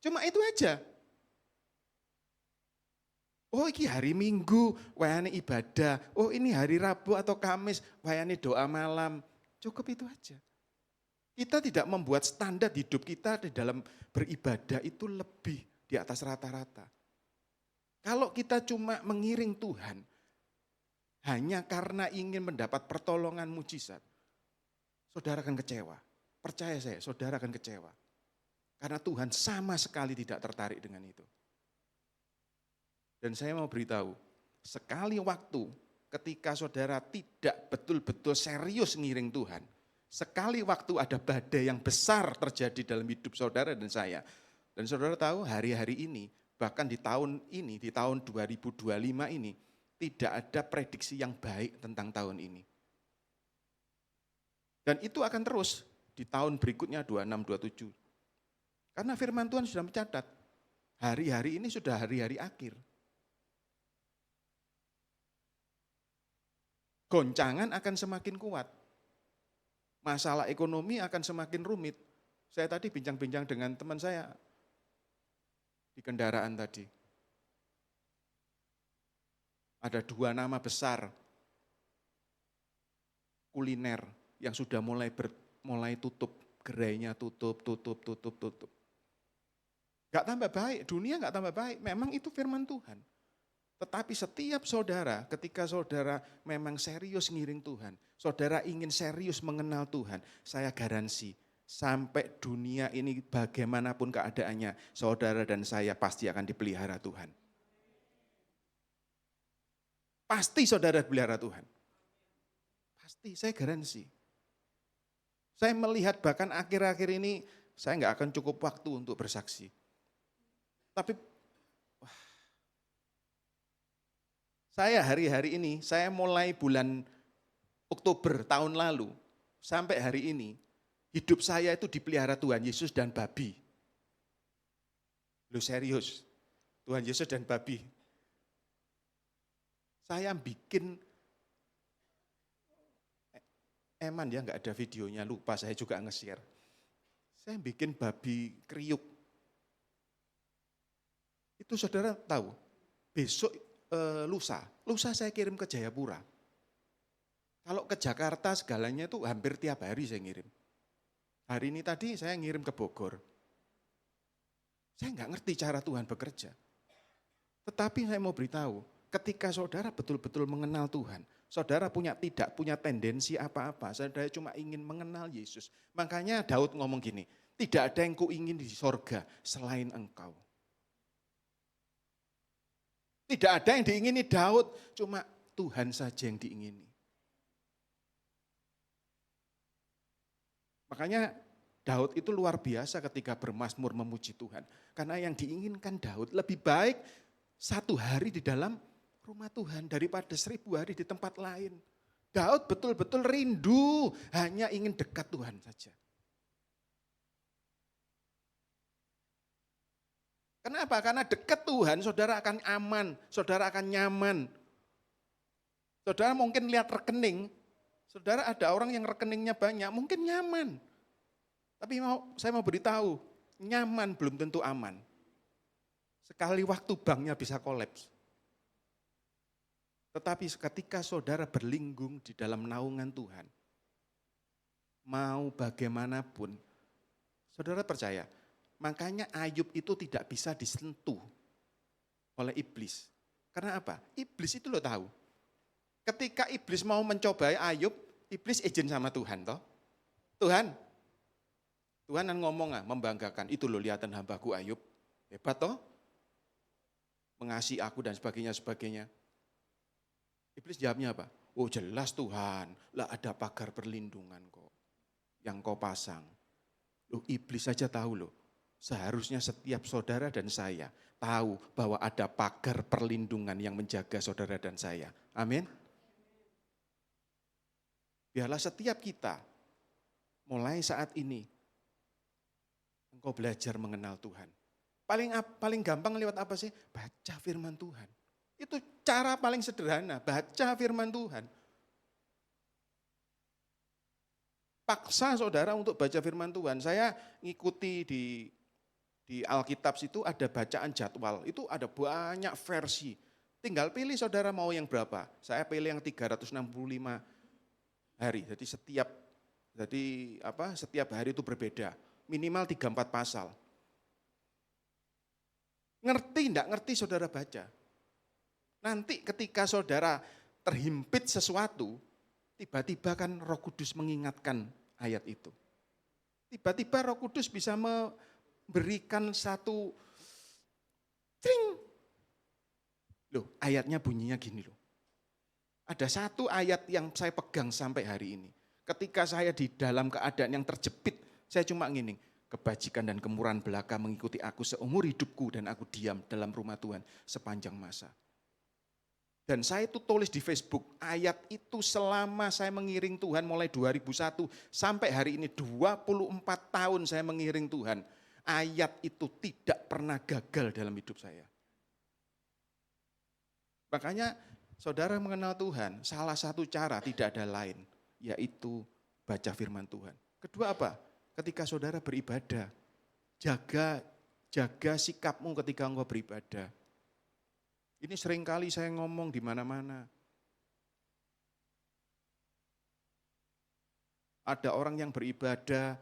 Cuma itu aja. Oh ini hari Minggu, wayane ibadah. Oh ini hari Rabu atau Kamis, wayane doa malam. Cukup itu aja. Kita tidak membuat standar hidup kita di dalam beribadah itu lebih di atas rata-rata. Kalau kita cuma mengiring Tuhan, hanya karena ingin mendapat pertolongan mujizat, saudara akan kecewa. Percaya saya, saudara akan kecewa. Karena Tuhan sama sekali tidak tertarik dengan itu. Dan saya mau beritahu, sekali waktu ketika saudara tidak betul-betul serius ngiring Tuhan, sekali waktu ada badai yang besar terjadi dalam hidup saudara dan saya, dan saudara tahu hari-hari ini, bahkan di tahun ini, di tahun 2025 ini, tidak ada prediksi yang baik tentang tahun ini. Dan itu akan terus di tahun berikutnya 26, 27. Karena firman Tuhan sudah mencatat, hari-hari ini sudah hari-hari akhir. Goncangan akan semakin kuat. Masalah ekonomi akan semakin rumit. Saya tadi bincang-bincang dengan teman saya di kendaraan tadi. Ada 2 nama besar kuliner yang sudah mulai tutup, gerainya tutup. Gak tambah baik, dunia gak tambah baik, memang itu firman Tuhan. Tetapi setiap saudara, ketika saudara memang serius ngiring Tuhan, saudara ingin serius mengenal Tuhan, saya garansi sampai dunia ini bagaimanapun keadaannya, saudara dan saya pasti akan dipelihara Tuhan. Pasti saudara dipelihara Tuhan. Pasti, saya garansi. Saya melihat bahkan akhir-akhir ini, saya nggak akan cukup waktu untuk bersaksi. Tapi saya hari-hari ini, saya mulai bulan Oktober tahun lalu, sampai hari ini, hidup saya itu dipelihara Tuhan Yesus dan babi. Loh serius, Tuhan Yesus dan babi. Saya bikin, eman ya nggak ada videonya, lupa saya juga nge-share. Saya bikin babi kriuk. Itu saudara tahu, besok lusa saya kirim ke Jayapura. Kalau ke Jakarta segalanya itu hampir tiap hari saya ngirim. Hari ini tadi saya ngirim ke Bogor. Saya nggak ngerti cara Tuhan bekerja. Tetapi saya mau beritahu, ketika saudara betul-betul mengenal Tuhan, saudara tidak punya tendensi apa-apa, saudara cuma ingin mengenal Yesus. Makanya Daud ngomong gini, tidak ada yang kuingin di sorga selain engkau. Tidak ada yang diingini Daud, cuma Tuhan saja yang diingini. Makanya Daud itu luar biasa ketika bermazmur memuji Tuhan. Karena yang diinginkan Daud lebih baik 1 hari di dalam rumah Tuhan daripada 1000 hari di tempat lain. Daud betul-betul rindu hanya ingin dekat Tuhan saja. Kenapa? Karena dekat Tuhan, saudara akan aman, saudara akan nyaman. Saudara mungkin lihat rekening, saudara ada orang yang rekeningnya banyak, mungkin nyaman. Tapi saya mau beritahu, nyaman belum tentu aman. Sekali waktu banknya bisa kolaps. Tetapi ketika saudara berlinggung di dalam naungan Tuhan, mau bagaimanapun, saudara percaya, makanya Ayub itu tidak bisa disentuh oleh iblis. Karena apa? Iblis itu lo tahu. Ketika iblis mau mencobai Ayub, iblis izin sama Tuhan toh. Tuhan kan ngomong membanggakan, itu lo lihatan hambaku Ayub. Hebat toh. Mengasihi aku dan sebagainya. Iblis jawabnya apa? Oh jelas Tuhan, lah ada pagar perlindungan kok yang kau pasang. Loh iblis saja tahu loh. Seharusnya setiap saudara dan saya tahu bahwa ada pagar perlindungan yang menjaga saudara dan saya. Amin. Biarlah setiap kita mulai saat ini engkau belajar mengenal Tuhan. Paling gampang lewat apa sih? Baca firman Tuhan. Itu cara paling sederhana, baca firman Tuhan. Paksa saudara untuk baca firman Tuhan. Saya ngikuti di Alkitab situ ada bacaan jadwal, itu ada banyak versi. Tinggal pilih saudara mau yang berapa. Saya pilih yang 365 hari. Jadi setiap hari itu berbeda. Minimal 3-4 pasal. Ngerti enggak ngerti saudara baca. Nanti ketika saudara terhimpit sesuatu, tiba-tiba kan Roh Kudus mengingatkan ayat itu. Tiba-tiba Roh Kudus bisa berikan satu tring. Loh, ayatnya bunyinya gini loh. Ada satu ayat yang saya pegang sampai hari ini. Ketika saya di dalam keadaan yang terjepit, saya cuma ngini, kebajikan dan kemurahan belaka mengikuti aku seumur hidupku dan aku diam dalam rumah Tuhan sepanjang masa. Dan saya itu tulis di Facebook, ayat itu selama saya mengiring Tuhan mulai 2001 sampai hari ini 24 tahun saya mengiring Tuhan. ayat itu tidak pernah gagal dalam hidup saya. Makanya saudara mengenal Tuhan, salah satu cara tidak ada lain, yaitu baca firman Tuhan. Kedua apa? Ketika saudara beribadah, jaga sikapmu ketika engkau beribadah. Ini seringkali saya ngomong di mana-mana. Ada orang yang beribadah,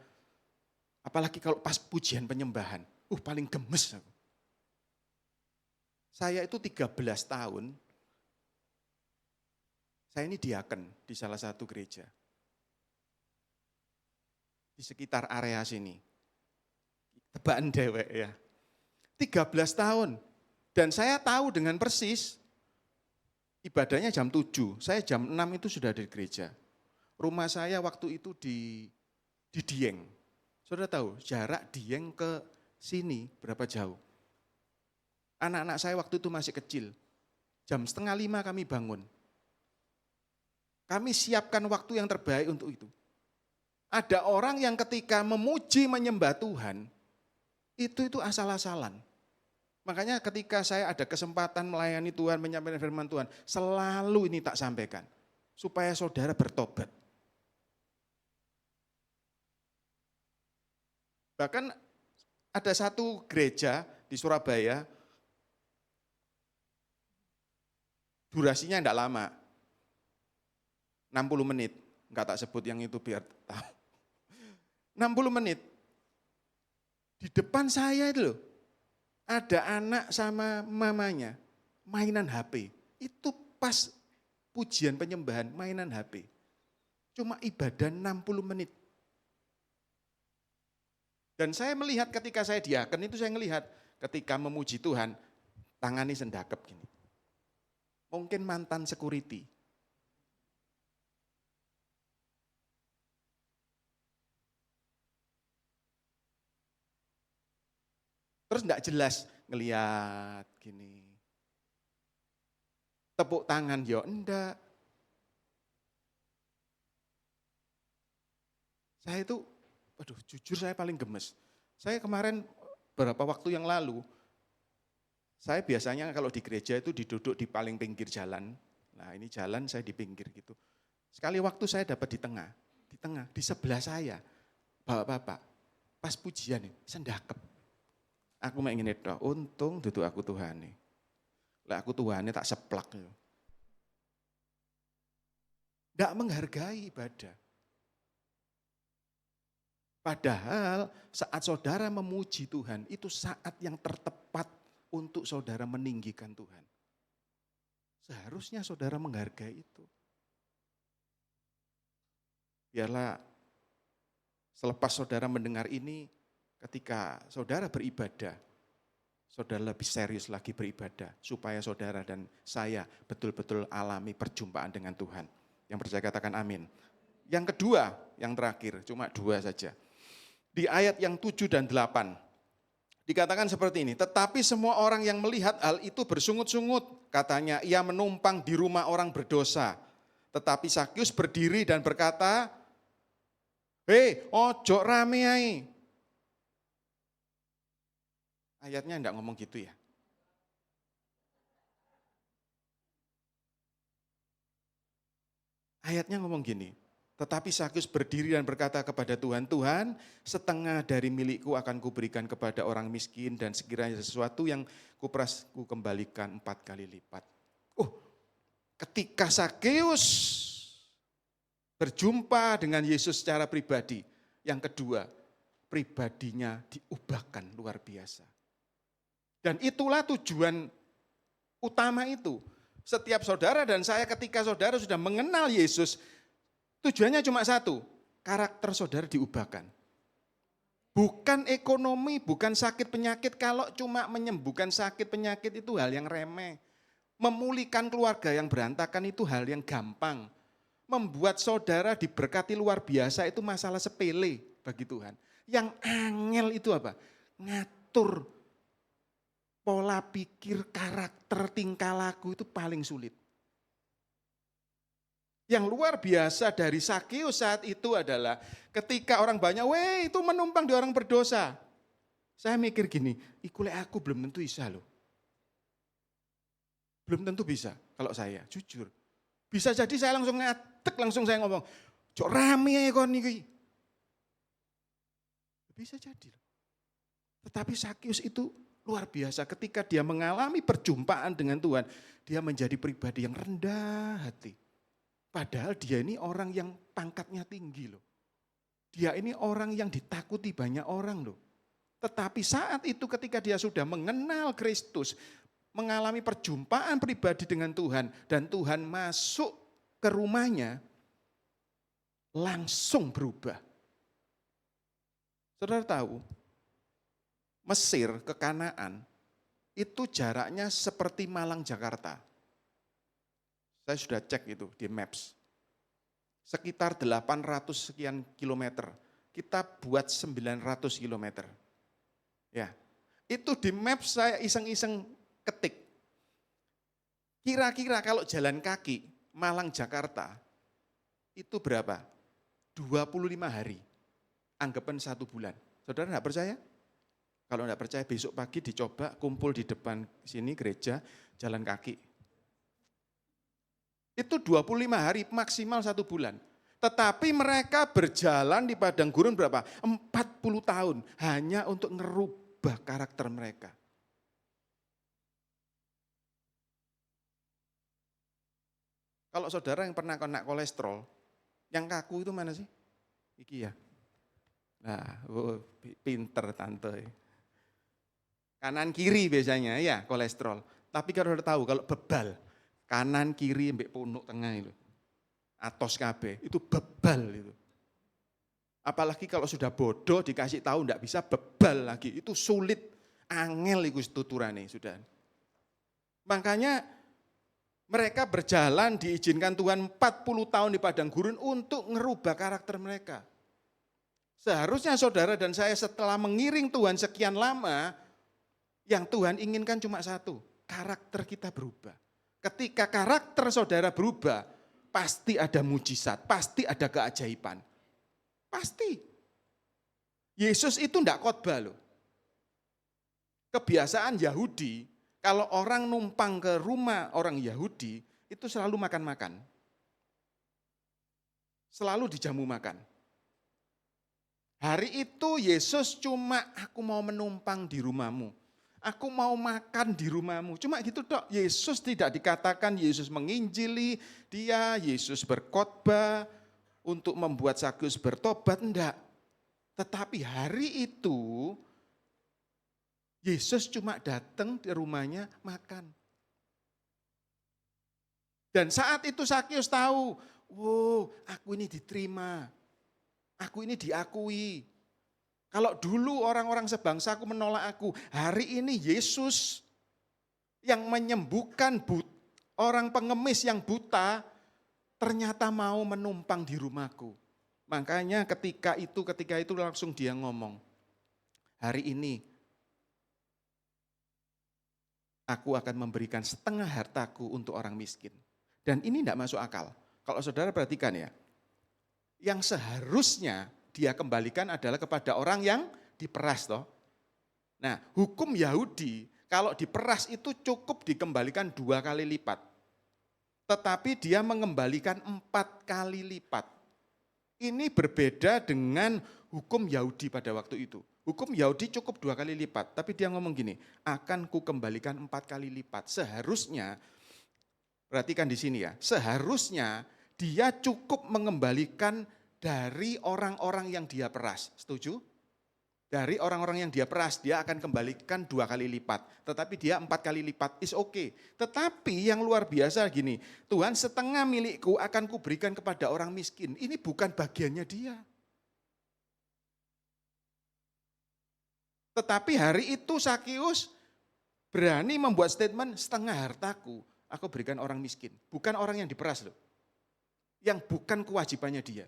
apalagi kalau pas pujian penyembahan, paling gemes aku. Saya itu 13 tahun, saya ini diaken di salah satu gereja. Di sekitar area sini. Tebakan dewek ya. 13 tahun. Dan saya tahu dengan persis, ibadahnya jam 7, saya jam 6 itu sudah ada di gereja. Rumah saya waktu itu di Dieng. Saudara tahu jarak Dieng ke sini berapa jauh? Anak-anak saya waktu itu masih kecil. Jam 4:30 kami bangun. Kami siapkan waktu yang terbaik untuk itu. Ada orang yang ketika memuji menyembah Tuhan, itu asal-asalan. Makanya ketika saya ada kesempatan melayani Tuhan, menyampaikan firman Tuhan, selalu ini tak sampaikan. Supaya saudara bertobat. Bahkan ada satu gereja di Surabaya, durasinya tidak lama, 60 menit, enggak tak sebut yang itu biar tahu. 60 menit, di depan saya itu loh, ada anak sama mamanya, mainan HP, itu pas pujian penyembahan, mainan HP. Cuma ibadah 60 menit. Dan saya melihat ketika saya diaken itu saya melihat ketika memuji Tuhan, tangannya sendakep gini. Mungkin mantan security. Terus enggak jelas ngelihat gini. Tepuk tangan ya enggak. Saya itu, waduh jujur saya paling gemes. Saya kemarin beberapa waktu yang lalu, saya biasanya kalau di gereja itu diduduk di paling pinggir jalan. Nah ini jalan saya di pinggir gitu. Sekali waktu saya dapat di tengah, di sebelah saya, bapak-bapak, pas pujian nih, sendakep. Aku mau ingin itu, untung duduk aku Tuhan nih. Lah aku Tuhannya tak seplak. Tidak menghargai ibadah. Padahal saat saudara memuji Tuhan, itu saat yang tertepat untuk saudara meninggikan Tuhan. Seharusnya saudara menghargai itu. Biarlah selepas saudara mendengar ini, ketika saudara beribadah, saudara lebih serius lagi beribadah, supaya saudara dan saya betul-betul alami perjumpaan dengan Tuhan. Yang percaya katakan amin. Yang kedua, yang terakhir, cuma 2 saja. Di ayat yang 7 dan 8, dikatakan seperti ini, tetapi semua orang yang melihat hal itu bersungut-sungut, katanya ia menumpang di rumah orang berdosa. Tetapi Sakius berdiri dan berkata, hei, ojo rame ae. Ayatnya enggak ngomong gitu ya. Ayatnya ngomong gini, tetapi Sakius berdiri dan berkata kepada Tuhan, Tuhan, setengah dari milikku akan kuberikan kepada orang miskin dan sekiranya sesuatu yang kuperas ku kembalikan 4 kali lipat. Ketika Sakius berjumpa dengan Yesus secara pribadi, yang kedua, pribadinya diubahkan luar biasa. Dan itulah tujuan utama itu. Setiap saudara dan saya ketika saudara sudah mengenal Yesus, tujuannya cuma satu, karakter saudara diubahkan. Bukan ekonomi, bukan sakit penyakit, kalau cuma menyembuhkan sakit penyakit itu hal yang remeh. Memulihkan keluarga yang berantakan itu hal yang gampang. Membuat saudara diberkati luar biasa itu masalah sepele bagi Tuhan. Yang angel itu apa? Ngatur pola pikir, karakter, tingkah laku itu paling sulit. Yang luar biasa dari Sakius saat itu adalah ketika orang banyak, itu menumpang di orang berdosa. Saya mikir gini, iku lek aku belum tentu bisa loh. Belum tentu bisa kalau saya, jujur. Bisa jadi saya langsung ngatek, langsung saya ngomong, "Jok rame ya kon iki." Bisa jadi loh. Tetapi Sakius itu luar biasa ketika dia mengalami perjumpaan dengan Tuhan, dia menjadi pribadi yang rendah hati. Padahal dia ini orang yang pangkatnya tinggi loh. Dia ini orang yang ditakuti banyak orang loh. Tetapi saat itu ketika dia sudah mengenal Kristus, mengalami perjumpaan pribadi dengan Tuhan, dan Tuhan masuk ke rumahnya, langsung berubah. Saudara tahu, Mesir ke Kanaan itu jaraknya seperti Malang Jakarta. Saya sudah cek itu di Maps. Sekitar 800 sekian kilometer. Kita buat 900 kilometer. Ya, itu di Maps saya iseng-iseng ketik. Kira-kira kalau jalan kaki Malang Jakarta itu berapa? 25 hari. Anggapan 1 bulan. Saudara enggak percaya? Kalau enggak percaya besok pagi dicoba kumpul di depan sini gereja jalan kaki. Itu 25 hari maksimal 1 bulan. Tetapi mereka berjalan di padang gurun berapa? 40 tahun hanya untuk ngerubah karakter mereka. Kalau saudara yang pernah kena kolesterol, yang kaku itu mana sih? Iki ya. Nah, pinter tante. Kanan kiri biasanya ya kolesterol. Tapi kalau udah tahu kalau bebal, kanan kiri mbek punuk tengah itu. Atos kabeh, itu bebal itu. Apalagi kalau sudah bodoh dikasih tahu enggak bisa bebal lagi. Itu sulit, angel iku tuturane sudah. Makanya mereka berjalan diizinkan Tuhan 40 tahun di padang gurun untuk ngerubah karakter mereka. Seharusnya saudara dan saya setelah mengiring Tuhan sekian lama, yang Tuhan inginkan cuma satu, karakter kita berubah. Ketika karakter saudara berubah, pasti ada mujizat, pasti ada keajaiban. Pasti. Yesus itu enggak khotbah loh. Kebiasaan Yahudi, kalau orang numpang ke rumah orang Yahudi, itu selalu makan-makan. Selalu dijamu makan. Hari itu Yesus cuma, aku mau menumpang di rumahmu. Aku mau makan di rumahmu. Cuma gitu dok. Yesus tidak dikatakan Yesus menginjili dia, Yesus berkhotbah untuk membuat Sakius bertobat, enggak. Tetapi hari itu Yesus cuma datang di rumahnya makan. Dan saat itu Sakius tahu, wow, aku ini diterima. Aku ini diakui. Kalau dulu orang-orang sebangsaku menolak aku, hari ini Yesus yang menyembuhkan orang pengemis yang buta, ternyata mau menumpang di rumahku. Makanya ketika itu langsung dia ngomong, hari ini aku akan memberikan setengah hartaku untuk orang miskin. Dan ini tidak masuk akal. Kalau saudara perhatikan ya, yang seharusnya dia kembalikan adalah kepada orang yang diperas toh. Nah, hukum Yahudi kalau diperas itu cukup dikembalikan 2 kali lipat. Tetapi dia mengembalikan 4 kali lipat. Ini berbeda dengan hukum Yahudi pada waktu itu. Hukum Yahudi cukup 2 kali lipat, tapi dia ngomong gini, akan ku kembalikan 4 kali lipat. Seharusnya, perhatikan di sini ya, seharusnya dia cukup mengembalikan dari orang-orang yang dia peras. Setuju? Dari orang-orang yang dia peras, dia akan kembalikan 2 kali lipat. Tetapi dia 4 kali lipat, is okay. Tetapi yang luar biasa gini, Tuhan setengah milikku akan kuberikan kepada orang miskin. Ini bukan bagiannya dia. Tetapi hari itu Sakius berani membuat statement setengah hartaku aku berikan orang miskin. Bukan orang yang diperas loh. Yang bukan kewajibannya dia.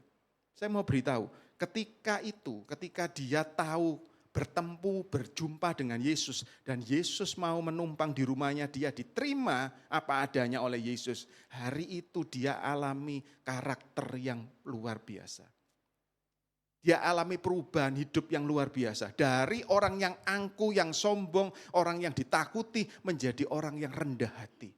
Saya mau beritahu, ketika dia tahu berjumpa dengan Yesus dan Yesus mau menumpang di rumahnya, dia diterima apa adanya oleh Yesus. Hari itu dia alami karakter yang luar biasa. Dia alami perubahan hidup yang luar biasa. Dari orang yang angkuh, yang sombong, orang yang ditakuti, menjadi orang yang rendah hati.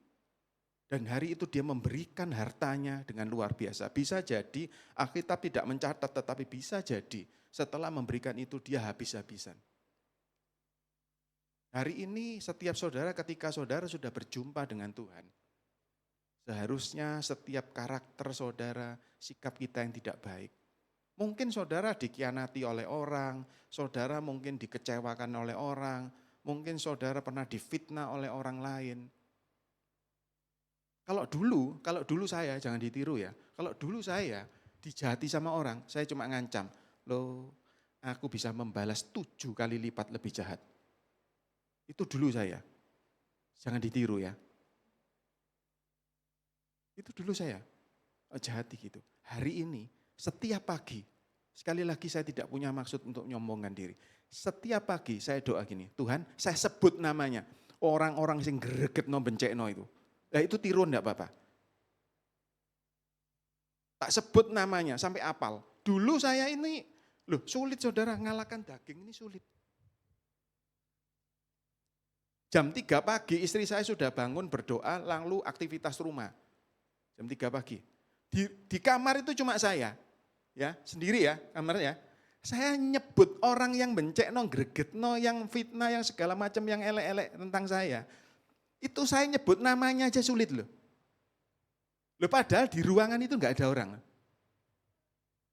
Dan hari itu dia memberikan hartanya dengan luar biasa. Bisa jadi Alkitab tidak mencatat, tetapi bisa jadi setelah memberikan itu dia habis-habisan. Hari ini setiap saudara ketika saudara sudah berjumpa dengan Tuhan, seharusnya setiap karakter saudara, sikap kita yang tidak baik. Mungkin saudara dikhianati oleh orang, saudara mungkin dikecewakan oleh orang, mungkin saudara pernah difitnah oleh orang lain. Kalau dulu saya, jangan ditiru ya, kalau dulu saya dijahati sama orang, saya cuma ngancam, loh aku bisa membalas 7 kali lipat lebih jahat. Itu dulu saya, jangan ditiru ya. Itu dulu saya, jahati gitu. Hari ini, setiap pagi, sekali lagi saya tidak punya maksud untuk nyombongkan diri. Setiap pagi saya doa gini, Tuhan saya sebut namanya, orang-orang yang gregetno bencekno itu. Nah itu tiru enggak Bapak? Tak sebut namanya sampai apal. Dulu saya ini, loh sulit saudara, ngalahkan daging ini sulit. Jam 3 pagi istri saya sudah bangun berdoa lalu aktivitas rumah. Jam 3 pagi. Di kamar itu cuma saya. Ya, sendiri ya kamarnya. Saya nyebut orang yang bencekno, gregetno, yang fitnah, yang segala macam yang elek-elek tentang saya. Itu saya nyebut namanya aja sulit loh. Loh padahal di ruangan itu enggak ada orang.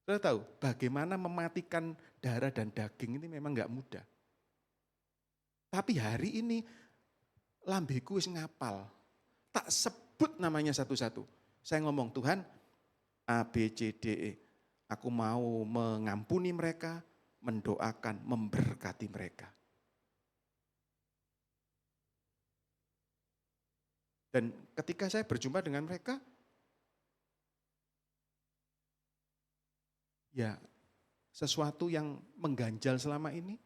Saudara tahu bagaimana mematikan darah dan daging ini memang enggak mudah. Tapi hari ini lambeku wis ngapal. Tak sebut namanya satu-satu. Saya ngomong, Tuhan A, B, C, D, E. Aku mau mengampuni mereka, mendoakan, memberkati mereka. Dan ketika saya berjumpa dengan mereka, ya sesuatu yang mengganjal selama ini,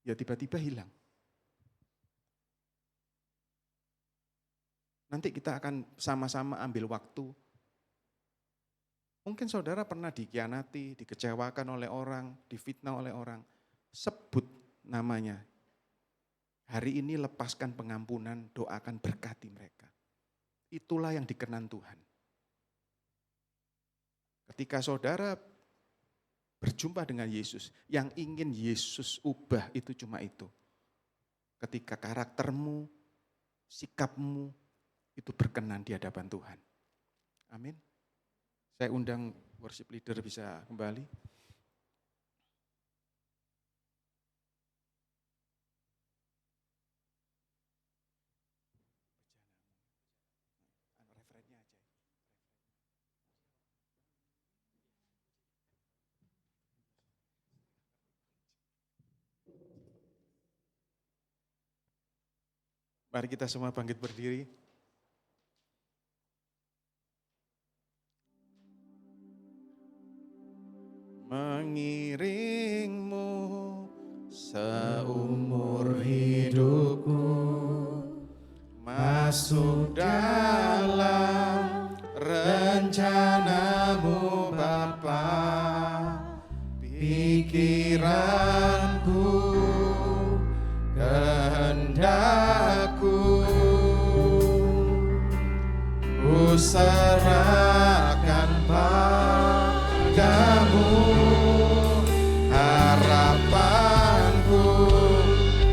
ya tiba-tiba hilang. Nanti kita akan sama-sama ambil waktu. Mungkin saudara pernah dikhianati, dikecewakan oleh orang, difitnah oleh orang. Sebut namanya. Hari ini lepaskan pengampunan, doakan berkati mereka. Itulah yang dikenan Tuhan. Ketika saudara berjumpa dengan Yesus, yang ingin Yesus ubah itu cuma itu. Ketika karaktermu, sikapmu, itu berkenan di hadapan Tuhan. Amin. Saya undang worship leader bisa kembali. Mari kita semua bangkit berdiri. Mengiringmu seumur hidupku, masuk dalam rencanamu Bapa. Pikiranku, kehendakku, ku serahkan padamu. Harapanku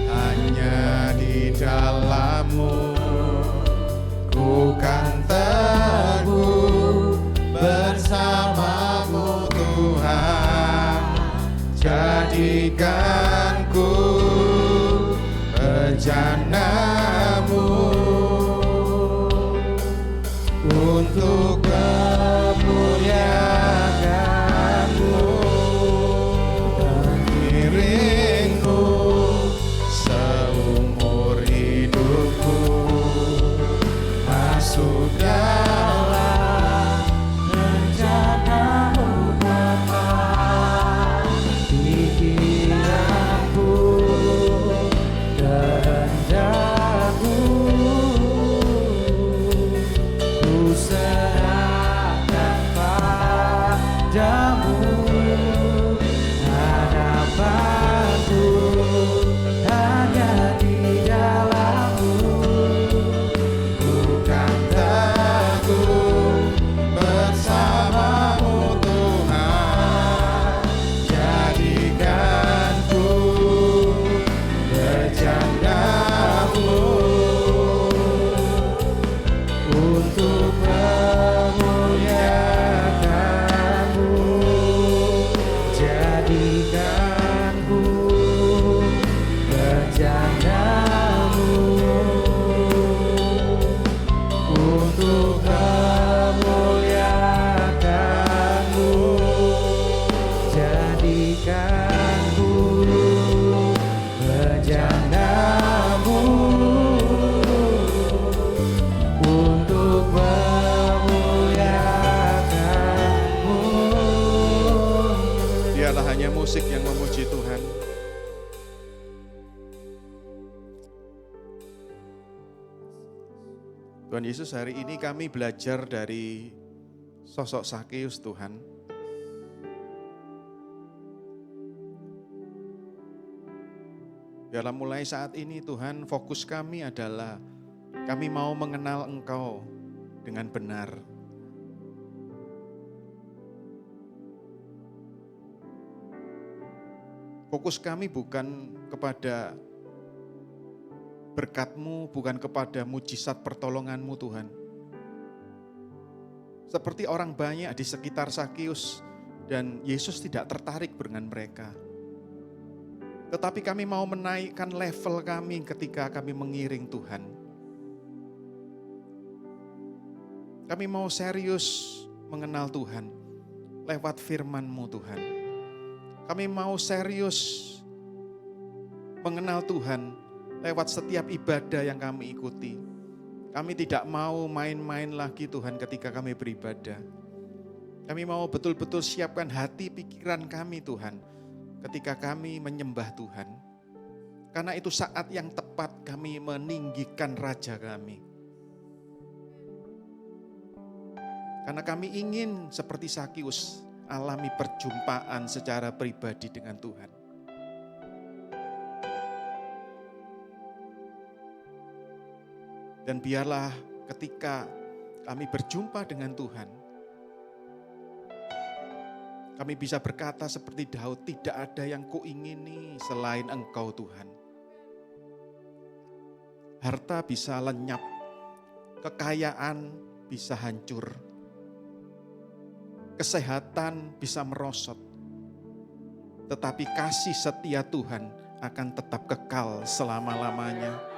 hanya di dalam-Mu. Ku kan teguh bersama-Mu Tuhan. Jadikan ku bejana-Mu untuk kemuliaan-Mu. Mengiringku seumur hidupku, masuk dalam rencana-Mu Bapa. Pikiranku, kehendakku, ku serahkan musik yang memuji Tuhan. Tuhan Yesus, hari ini kami belajar dari sosok Sakeus Tuhan. Biarlah mulai saat ini Tuhan, fokus kami adalah kami mau mengenal Engkau dengan benar. Fokus kami bukan kepada berkat-Mu, bukan kepada mujizat pertolongan-Mu Tuhan. Seperti orang banyak di sekitar Sakeus dan Yesus tidak tertarik dengan mereka. Tetapi kami mau menaikkan level kami ketika kami mengiring Tuhan. Kami mau serius mengenal Tuhan lewat firman-Mu Tuhan. Kami mau serius mengenal Tuhan lewat setiap ibadah yang kami ikuti. Kami tidak mau main-main lagi Tuhan ketika kami beribadah. Kami mau betul-betul siapkan hati pikiran kami Tuhan ketika kami menyembah Tuhan. Karena itu saat yang tepat kami meninggikan Raja kami. Karena kami ingin seperti Sakeus alami perjumpaan secara pribadi dengan Tuhan. Dan biarlah ketika kami berjumpa dengan Tuhan, kami bisa berkata seperti Daud, tidak ada yang kuingini selain Engkau Tuhan. Harta bisa lenyap, kekayaan bisa hancur, kesehatan bisa merosot, tetapi kasih setia Tuhan akan tetap kekal selama-lamanya.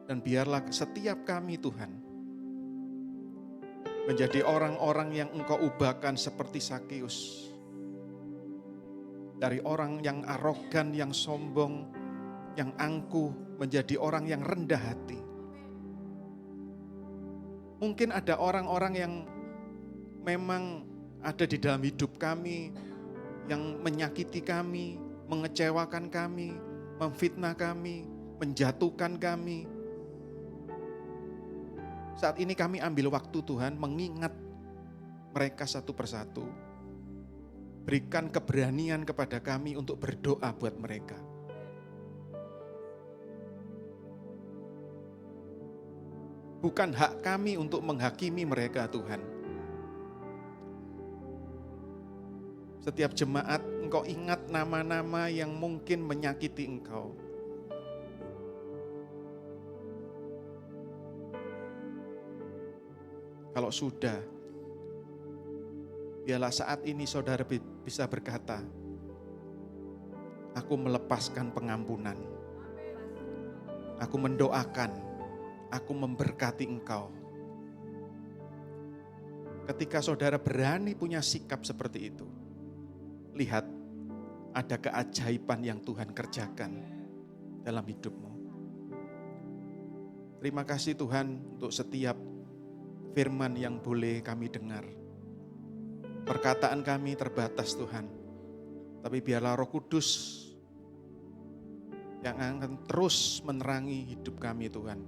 Dan biarlah setiap kami Tuhan menjadi orang-orang yang Engkau ubahkan seperti Sakeus. Dari orang yang arogan, yang sombong, yang angkuh, menjadi orang yang rendah hati. Mungkin ada orang-orang yang memang ada di dalam hidup kami, yang menyakiti kami, mengecewakan kami, memfitnah kami, menjatuhkan kami. Saat ini kami ambil waktu Tuhan mengingat mereka satu persatu. Berikan keberanian kepada kami untuk berdoa buat mereka. Bukan hak kami untuk menghakimi mereka Tuhan. Setiap jemaat Engkau ingat nama-nama yang mungkin menyakiti Engkau. Kalau sudah, biarlah saat ini saudara bisa berkata, aku melepaskan pengampunan. Aku mendoakan, aku memberkati engkau. Ketika saudara berani punya sikap seperti itu, lihat ada keajaiban yang Tuhan kerjakan dalam hidupmu. Terima kasih Tuhan untuk setiap firman yang boleh kami dengar. Perkataan kami terbatas Tuhan. Tapi biarlah Roh Kudus yang akan terus menerangi hidup kami Tuhan.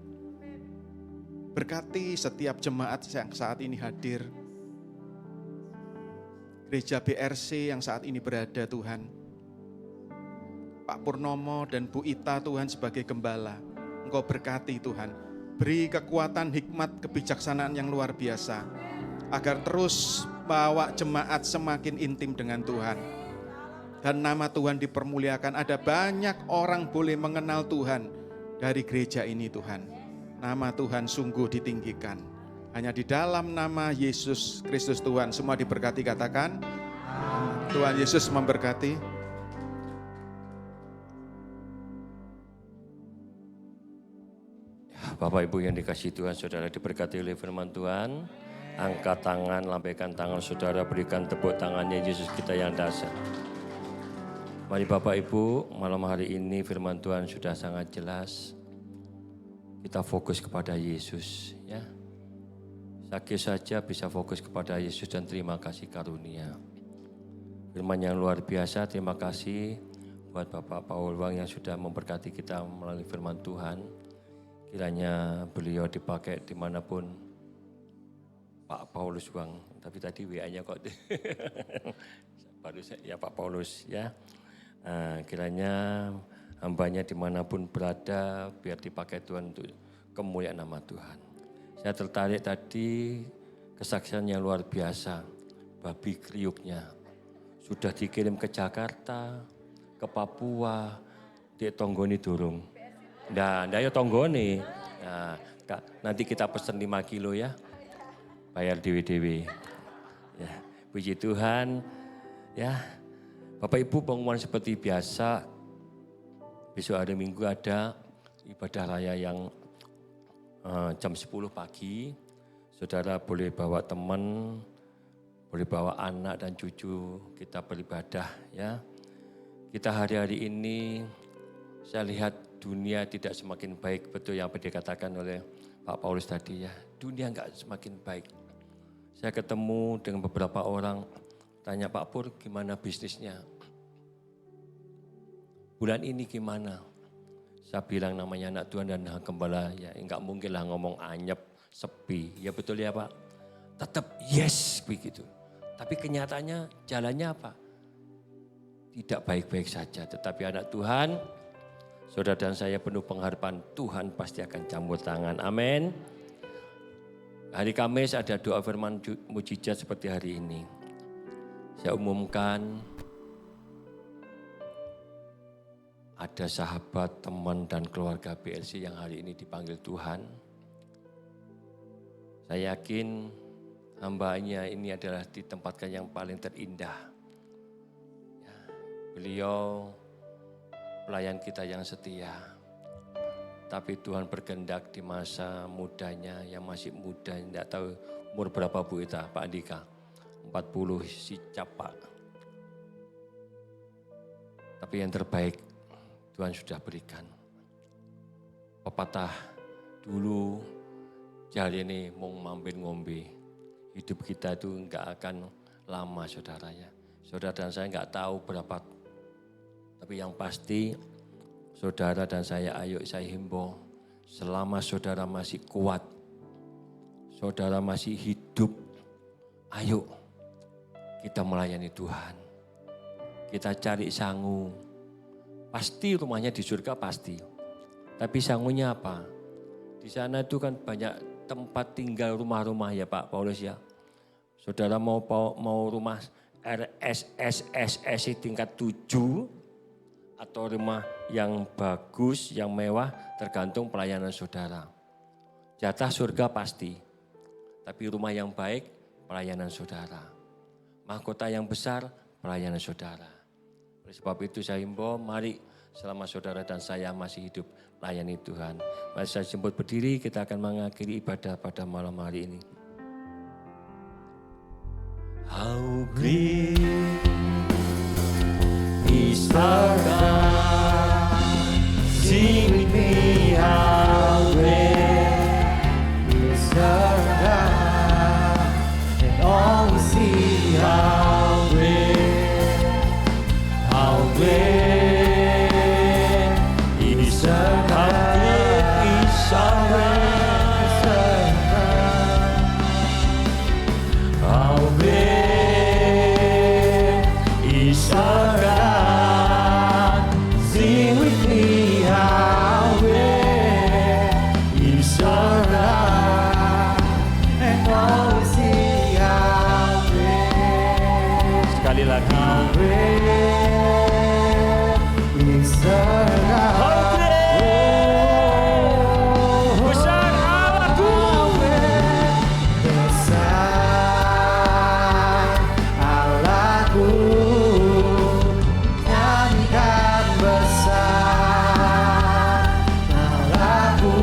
Berkati setiap jemaat yang saat ini hadir. Gereja BRC yang saat ini berada Tuhan. Pak Purnomo dan Bu Ita Tuhan sebagai gembala. Engkau berkati Tuhan. Beri kekuatan, hikmat, kebijaksanaan yang luar biasa. Agar terus bawa jemaat semakin intim dengan Tuhan. Dan nama Tuhan dipermuliakan. Ada banyak orang boleh mengenal Tuhan dari gereja ini Tuhan. Nama Tuhan sungguh ditinggikan. Hanya di dalam nama Yesus Kristus Tuhan. Semua diberkati katakan. Tuhan Yesus memberkati. Bapak Ibu yang dikasihi Tuhan, saudara diberkati oleh firman Tuhan. Angkat tangan, lambaikan tangan saudara, berikan tepuk tangannya Yesus kita yang dahsyat. Mari Bapak Ibu, malam hari ini firman Tuhan sudah sangat jelas. Kita fokus kepada Yesus ya. Sakit saja bisa fokus kepada Yesus dan terima kasih karunia. Firman yang luar biasa, terima kasih buat Bapak Paul Wang yang sudah memberkati kita melalui firman Tuhan. Kiranya beliau dipakai dimanapun. Pak Paulus Wang, tapi tadi WA-nya kok baru ya Pak Paulus ya. Kiranya hambanya dimanapun berada biar dipakai Tuhan untuk kemuliaan nama Tuhan. Saya tertarik tadi kesaksian yang luar biasa, babi kriuknya sudah dikirim ke Jakarta, ke Papua, di Tonggoni Durung. Nah ya Tonggoni. Nah, nanti kita pesen 5 kilo ya. Bayar dewe-dewe. Ya, puji Tuhan. Ya, Bapak Ibu pengumuman seperti biasa. Besok hari Minggu ada ibadah raya yang jam 10 pagi. Saudara boleh bawa teman, boleh bawa anak dan cucu kita beribadah ya. Kita hari-hari ini saya lihat dunia tidak semakin baik, betul yang dikatakan oleh Pak Paulus tadi ya. Dunia enggak semakin baik. Saya ketemu dengan beberapa orang, tanya Pak Pur gimana bisnisnya? Bulan ini gimana? Saya bilang namanya anak Tuhan dan gembala, ya enggak mungkin lah ngomong anyep, sepi. Ya betul ya Pak? Tetap yes begitu. Tapi kenyataannya jalannya apa? Tidak baik-baik saja, tetapi anak Tuhan, saudara dan saya penuh pengharapan Tuhan pasti akan campur tangan. Amin. Hari Kamis ada doa firman mujizat seperti hari ini. Saya umumkan ada sahabat, teman dan keluarga BLC yang hari ini dipanggil Tuhan. Saya yakin hambanya ini adalah ditempatkan yang paling terindah. Beliau pelayan kita yang setia. Tapi Tuhan berkehendak di masa mudanya, yang masih muda, tidak tahu umur berapa Bu Ita, Pak Andika. 40 si Pak. Tapi yang terbaik Tuhan sudah berikan. Pepatah dulu, jari ini mau mampir ngombe. Hidup kita itu enggak akan lama saudaranya. Saudara dan saya enggak tahu berapa. Tapi yang pasti saudara dan saya, ayo saya himbau, selama saudara masih kuat, saudara masih hidup, ayo kita melayani Tuhan. Kita cari sangu, pasti rumahnya di surga pasti. Tapi sangunya apa? Di sana itu kan banyak tempat tinggal rumah-rumah ya Pak Paulus ya. Saudara mau rumah RSSSS tingkat 7, atau rumah yang bagus, yang mewah, tergantung pelayanan saudara. Jatah surga pasti, tapi rumah yang baik, pelayanan saudara. Mahkota yang besar, pelayanan saudara. Oleh sebab itu saya himbau, mari selama saudara dan saya masih hidup, layani Tuhan. Mari saya jemput berdiri, kita akan mengakhiri ibadah pada malam hari ini. How great is our God, sing with me, how great is our God, and all we see, how great is our God, is our God, how great is our God. Sekali lagi. Besar Allahku. Besar Allahku. Nyanyikan besar Allahku.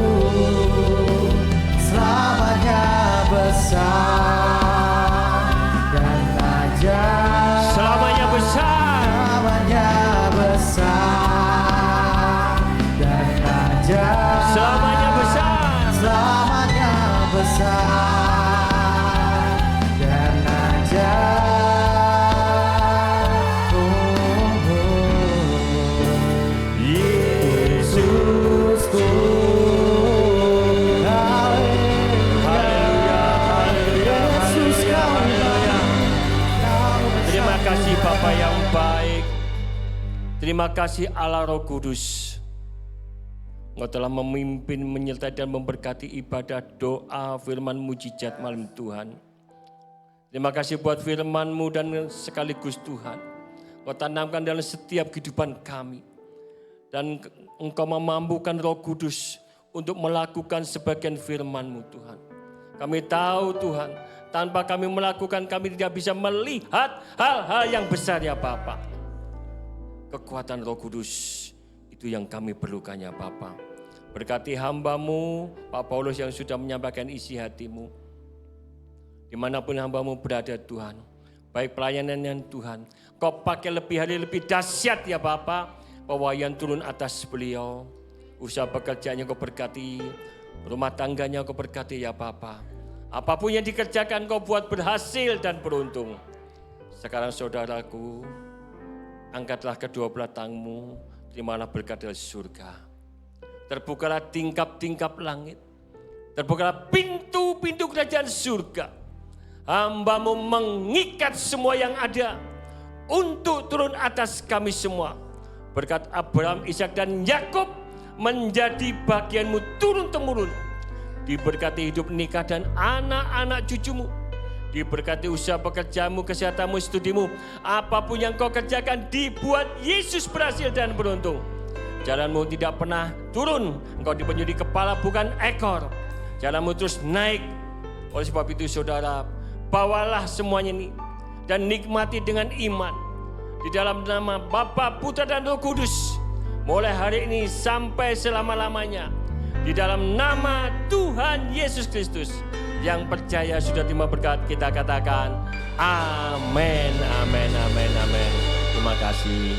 Selamanya besar dan ajaib. Selamanya besar. Selamanya besar dan ajaib. Selamanya besar. Selamanya besar Terima kasih Allah Roh Kudus. Engkau telah memimpin, menyertai dan memberkati ibadah, doa, firman, mujizat malam Tuhan. Terima kasih buat firman-Mu dan sekaligus Tuhan, Engkau tanamkan dalam setiap kehidupan kami. Dan Engkau memampukan Roh Kudus untuk melakukan sebagian firman-Mu Tuhan. Kami tahu Tuhan, tanpa kami melakukan kami tidak bisa melihat hal-hal yang besar ya Bapa. Kekuatan Roh Kudus itu yang kami perlukan ya Bapa. Berkati hamba-Mu, Pak Paulus yang sudah menyampaikan isi hati-Mu. Dimanapun hamba-Mu berada Tuhan, baik pelayanannya Tuhan, Kau pakai lebih hari lebih dahsyat ya Bapa. Pewahyuan turun atas beliau, usaha pekerjaannya Kau berkati, rumah tangganya Kau berkati ya Bapa. Apapun yang dikerjakan Kau buat berhasil dan beruntung. Sekarang saudaraku, angkatlah kedua belah tanganmu, terimalah berkat dari surga. Terbukalah tingkap-tingkap langit, terbukalah pintu-pintu kerajaan surga. Hamba-Mu mengikat semua yang ada untuk turun atas kami semua. Berkat Abraham, Ishak dan Yakub menjadi bagian-Mu turun-temurun. Diberkati hidup nikah dan anak-anak cucu-Mu. Diberkati usaha pekerjaanmu, kesehatanmu, studimu. Apapun yang Kau kerjakan dibuat Yesus berhasil dan beruntung. Jalanmu tidak pernah turun. Engkau dipenuhi kepala bukan ekor. Jalanmu terus naik. Oleh sebab itu saudara, bawalah semuanya ini dan nikmati dengan iman. Di dalam nama Bapa, Putra dan Roh Kudus. Mulai hari ini sampai selama-lamanya. Di dalam nama Tuhan Yesus Kristus. Yang percaya sudah terima berkat, kita katakan amin, amin, amin, amin. Terima kasih.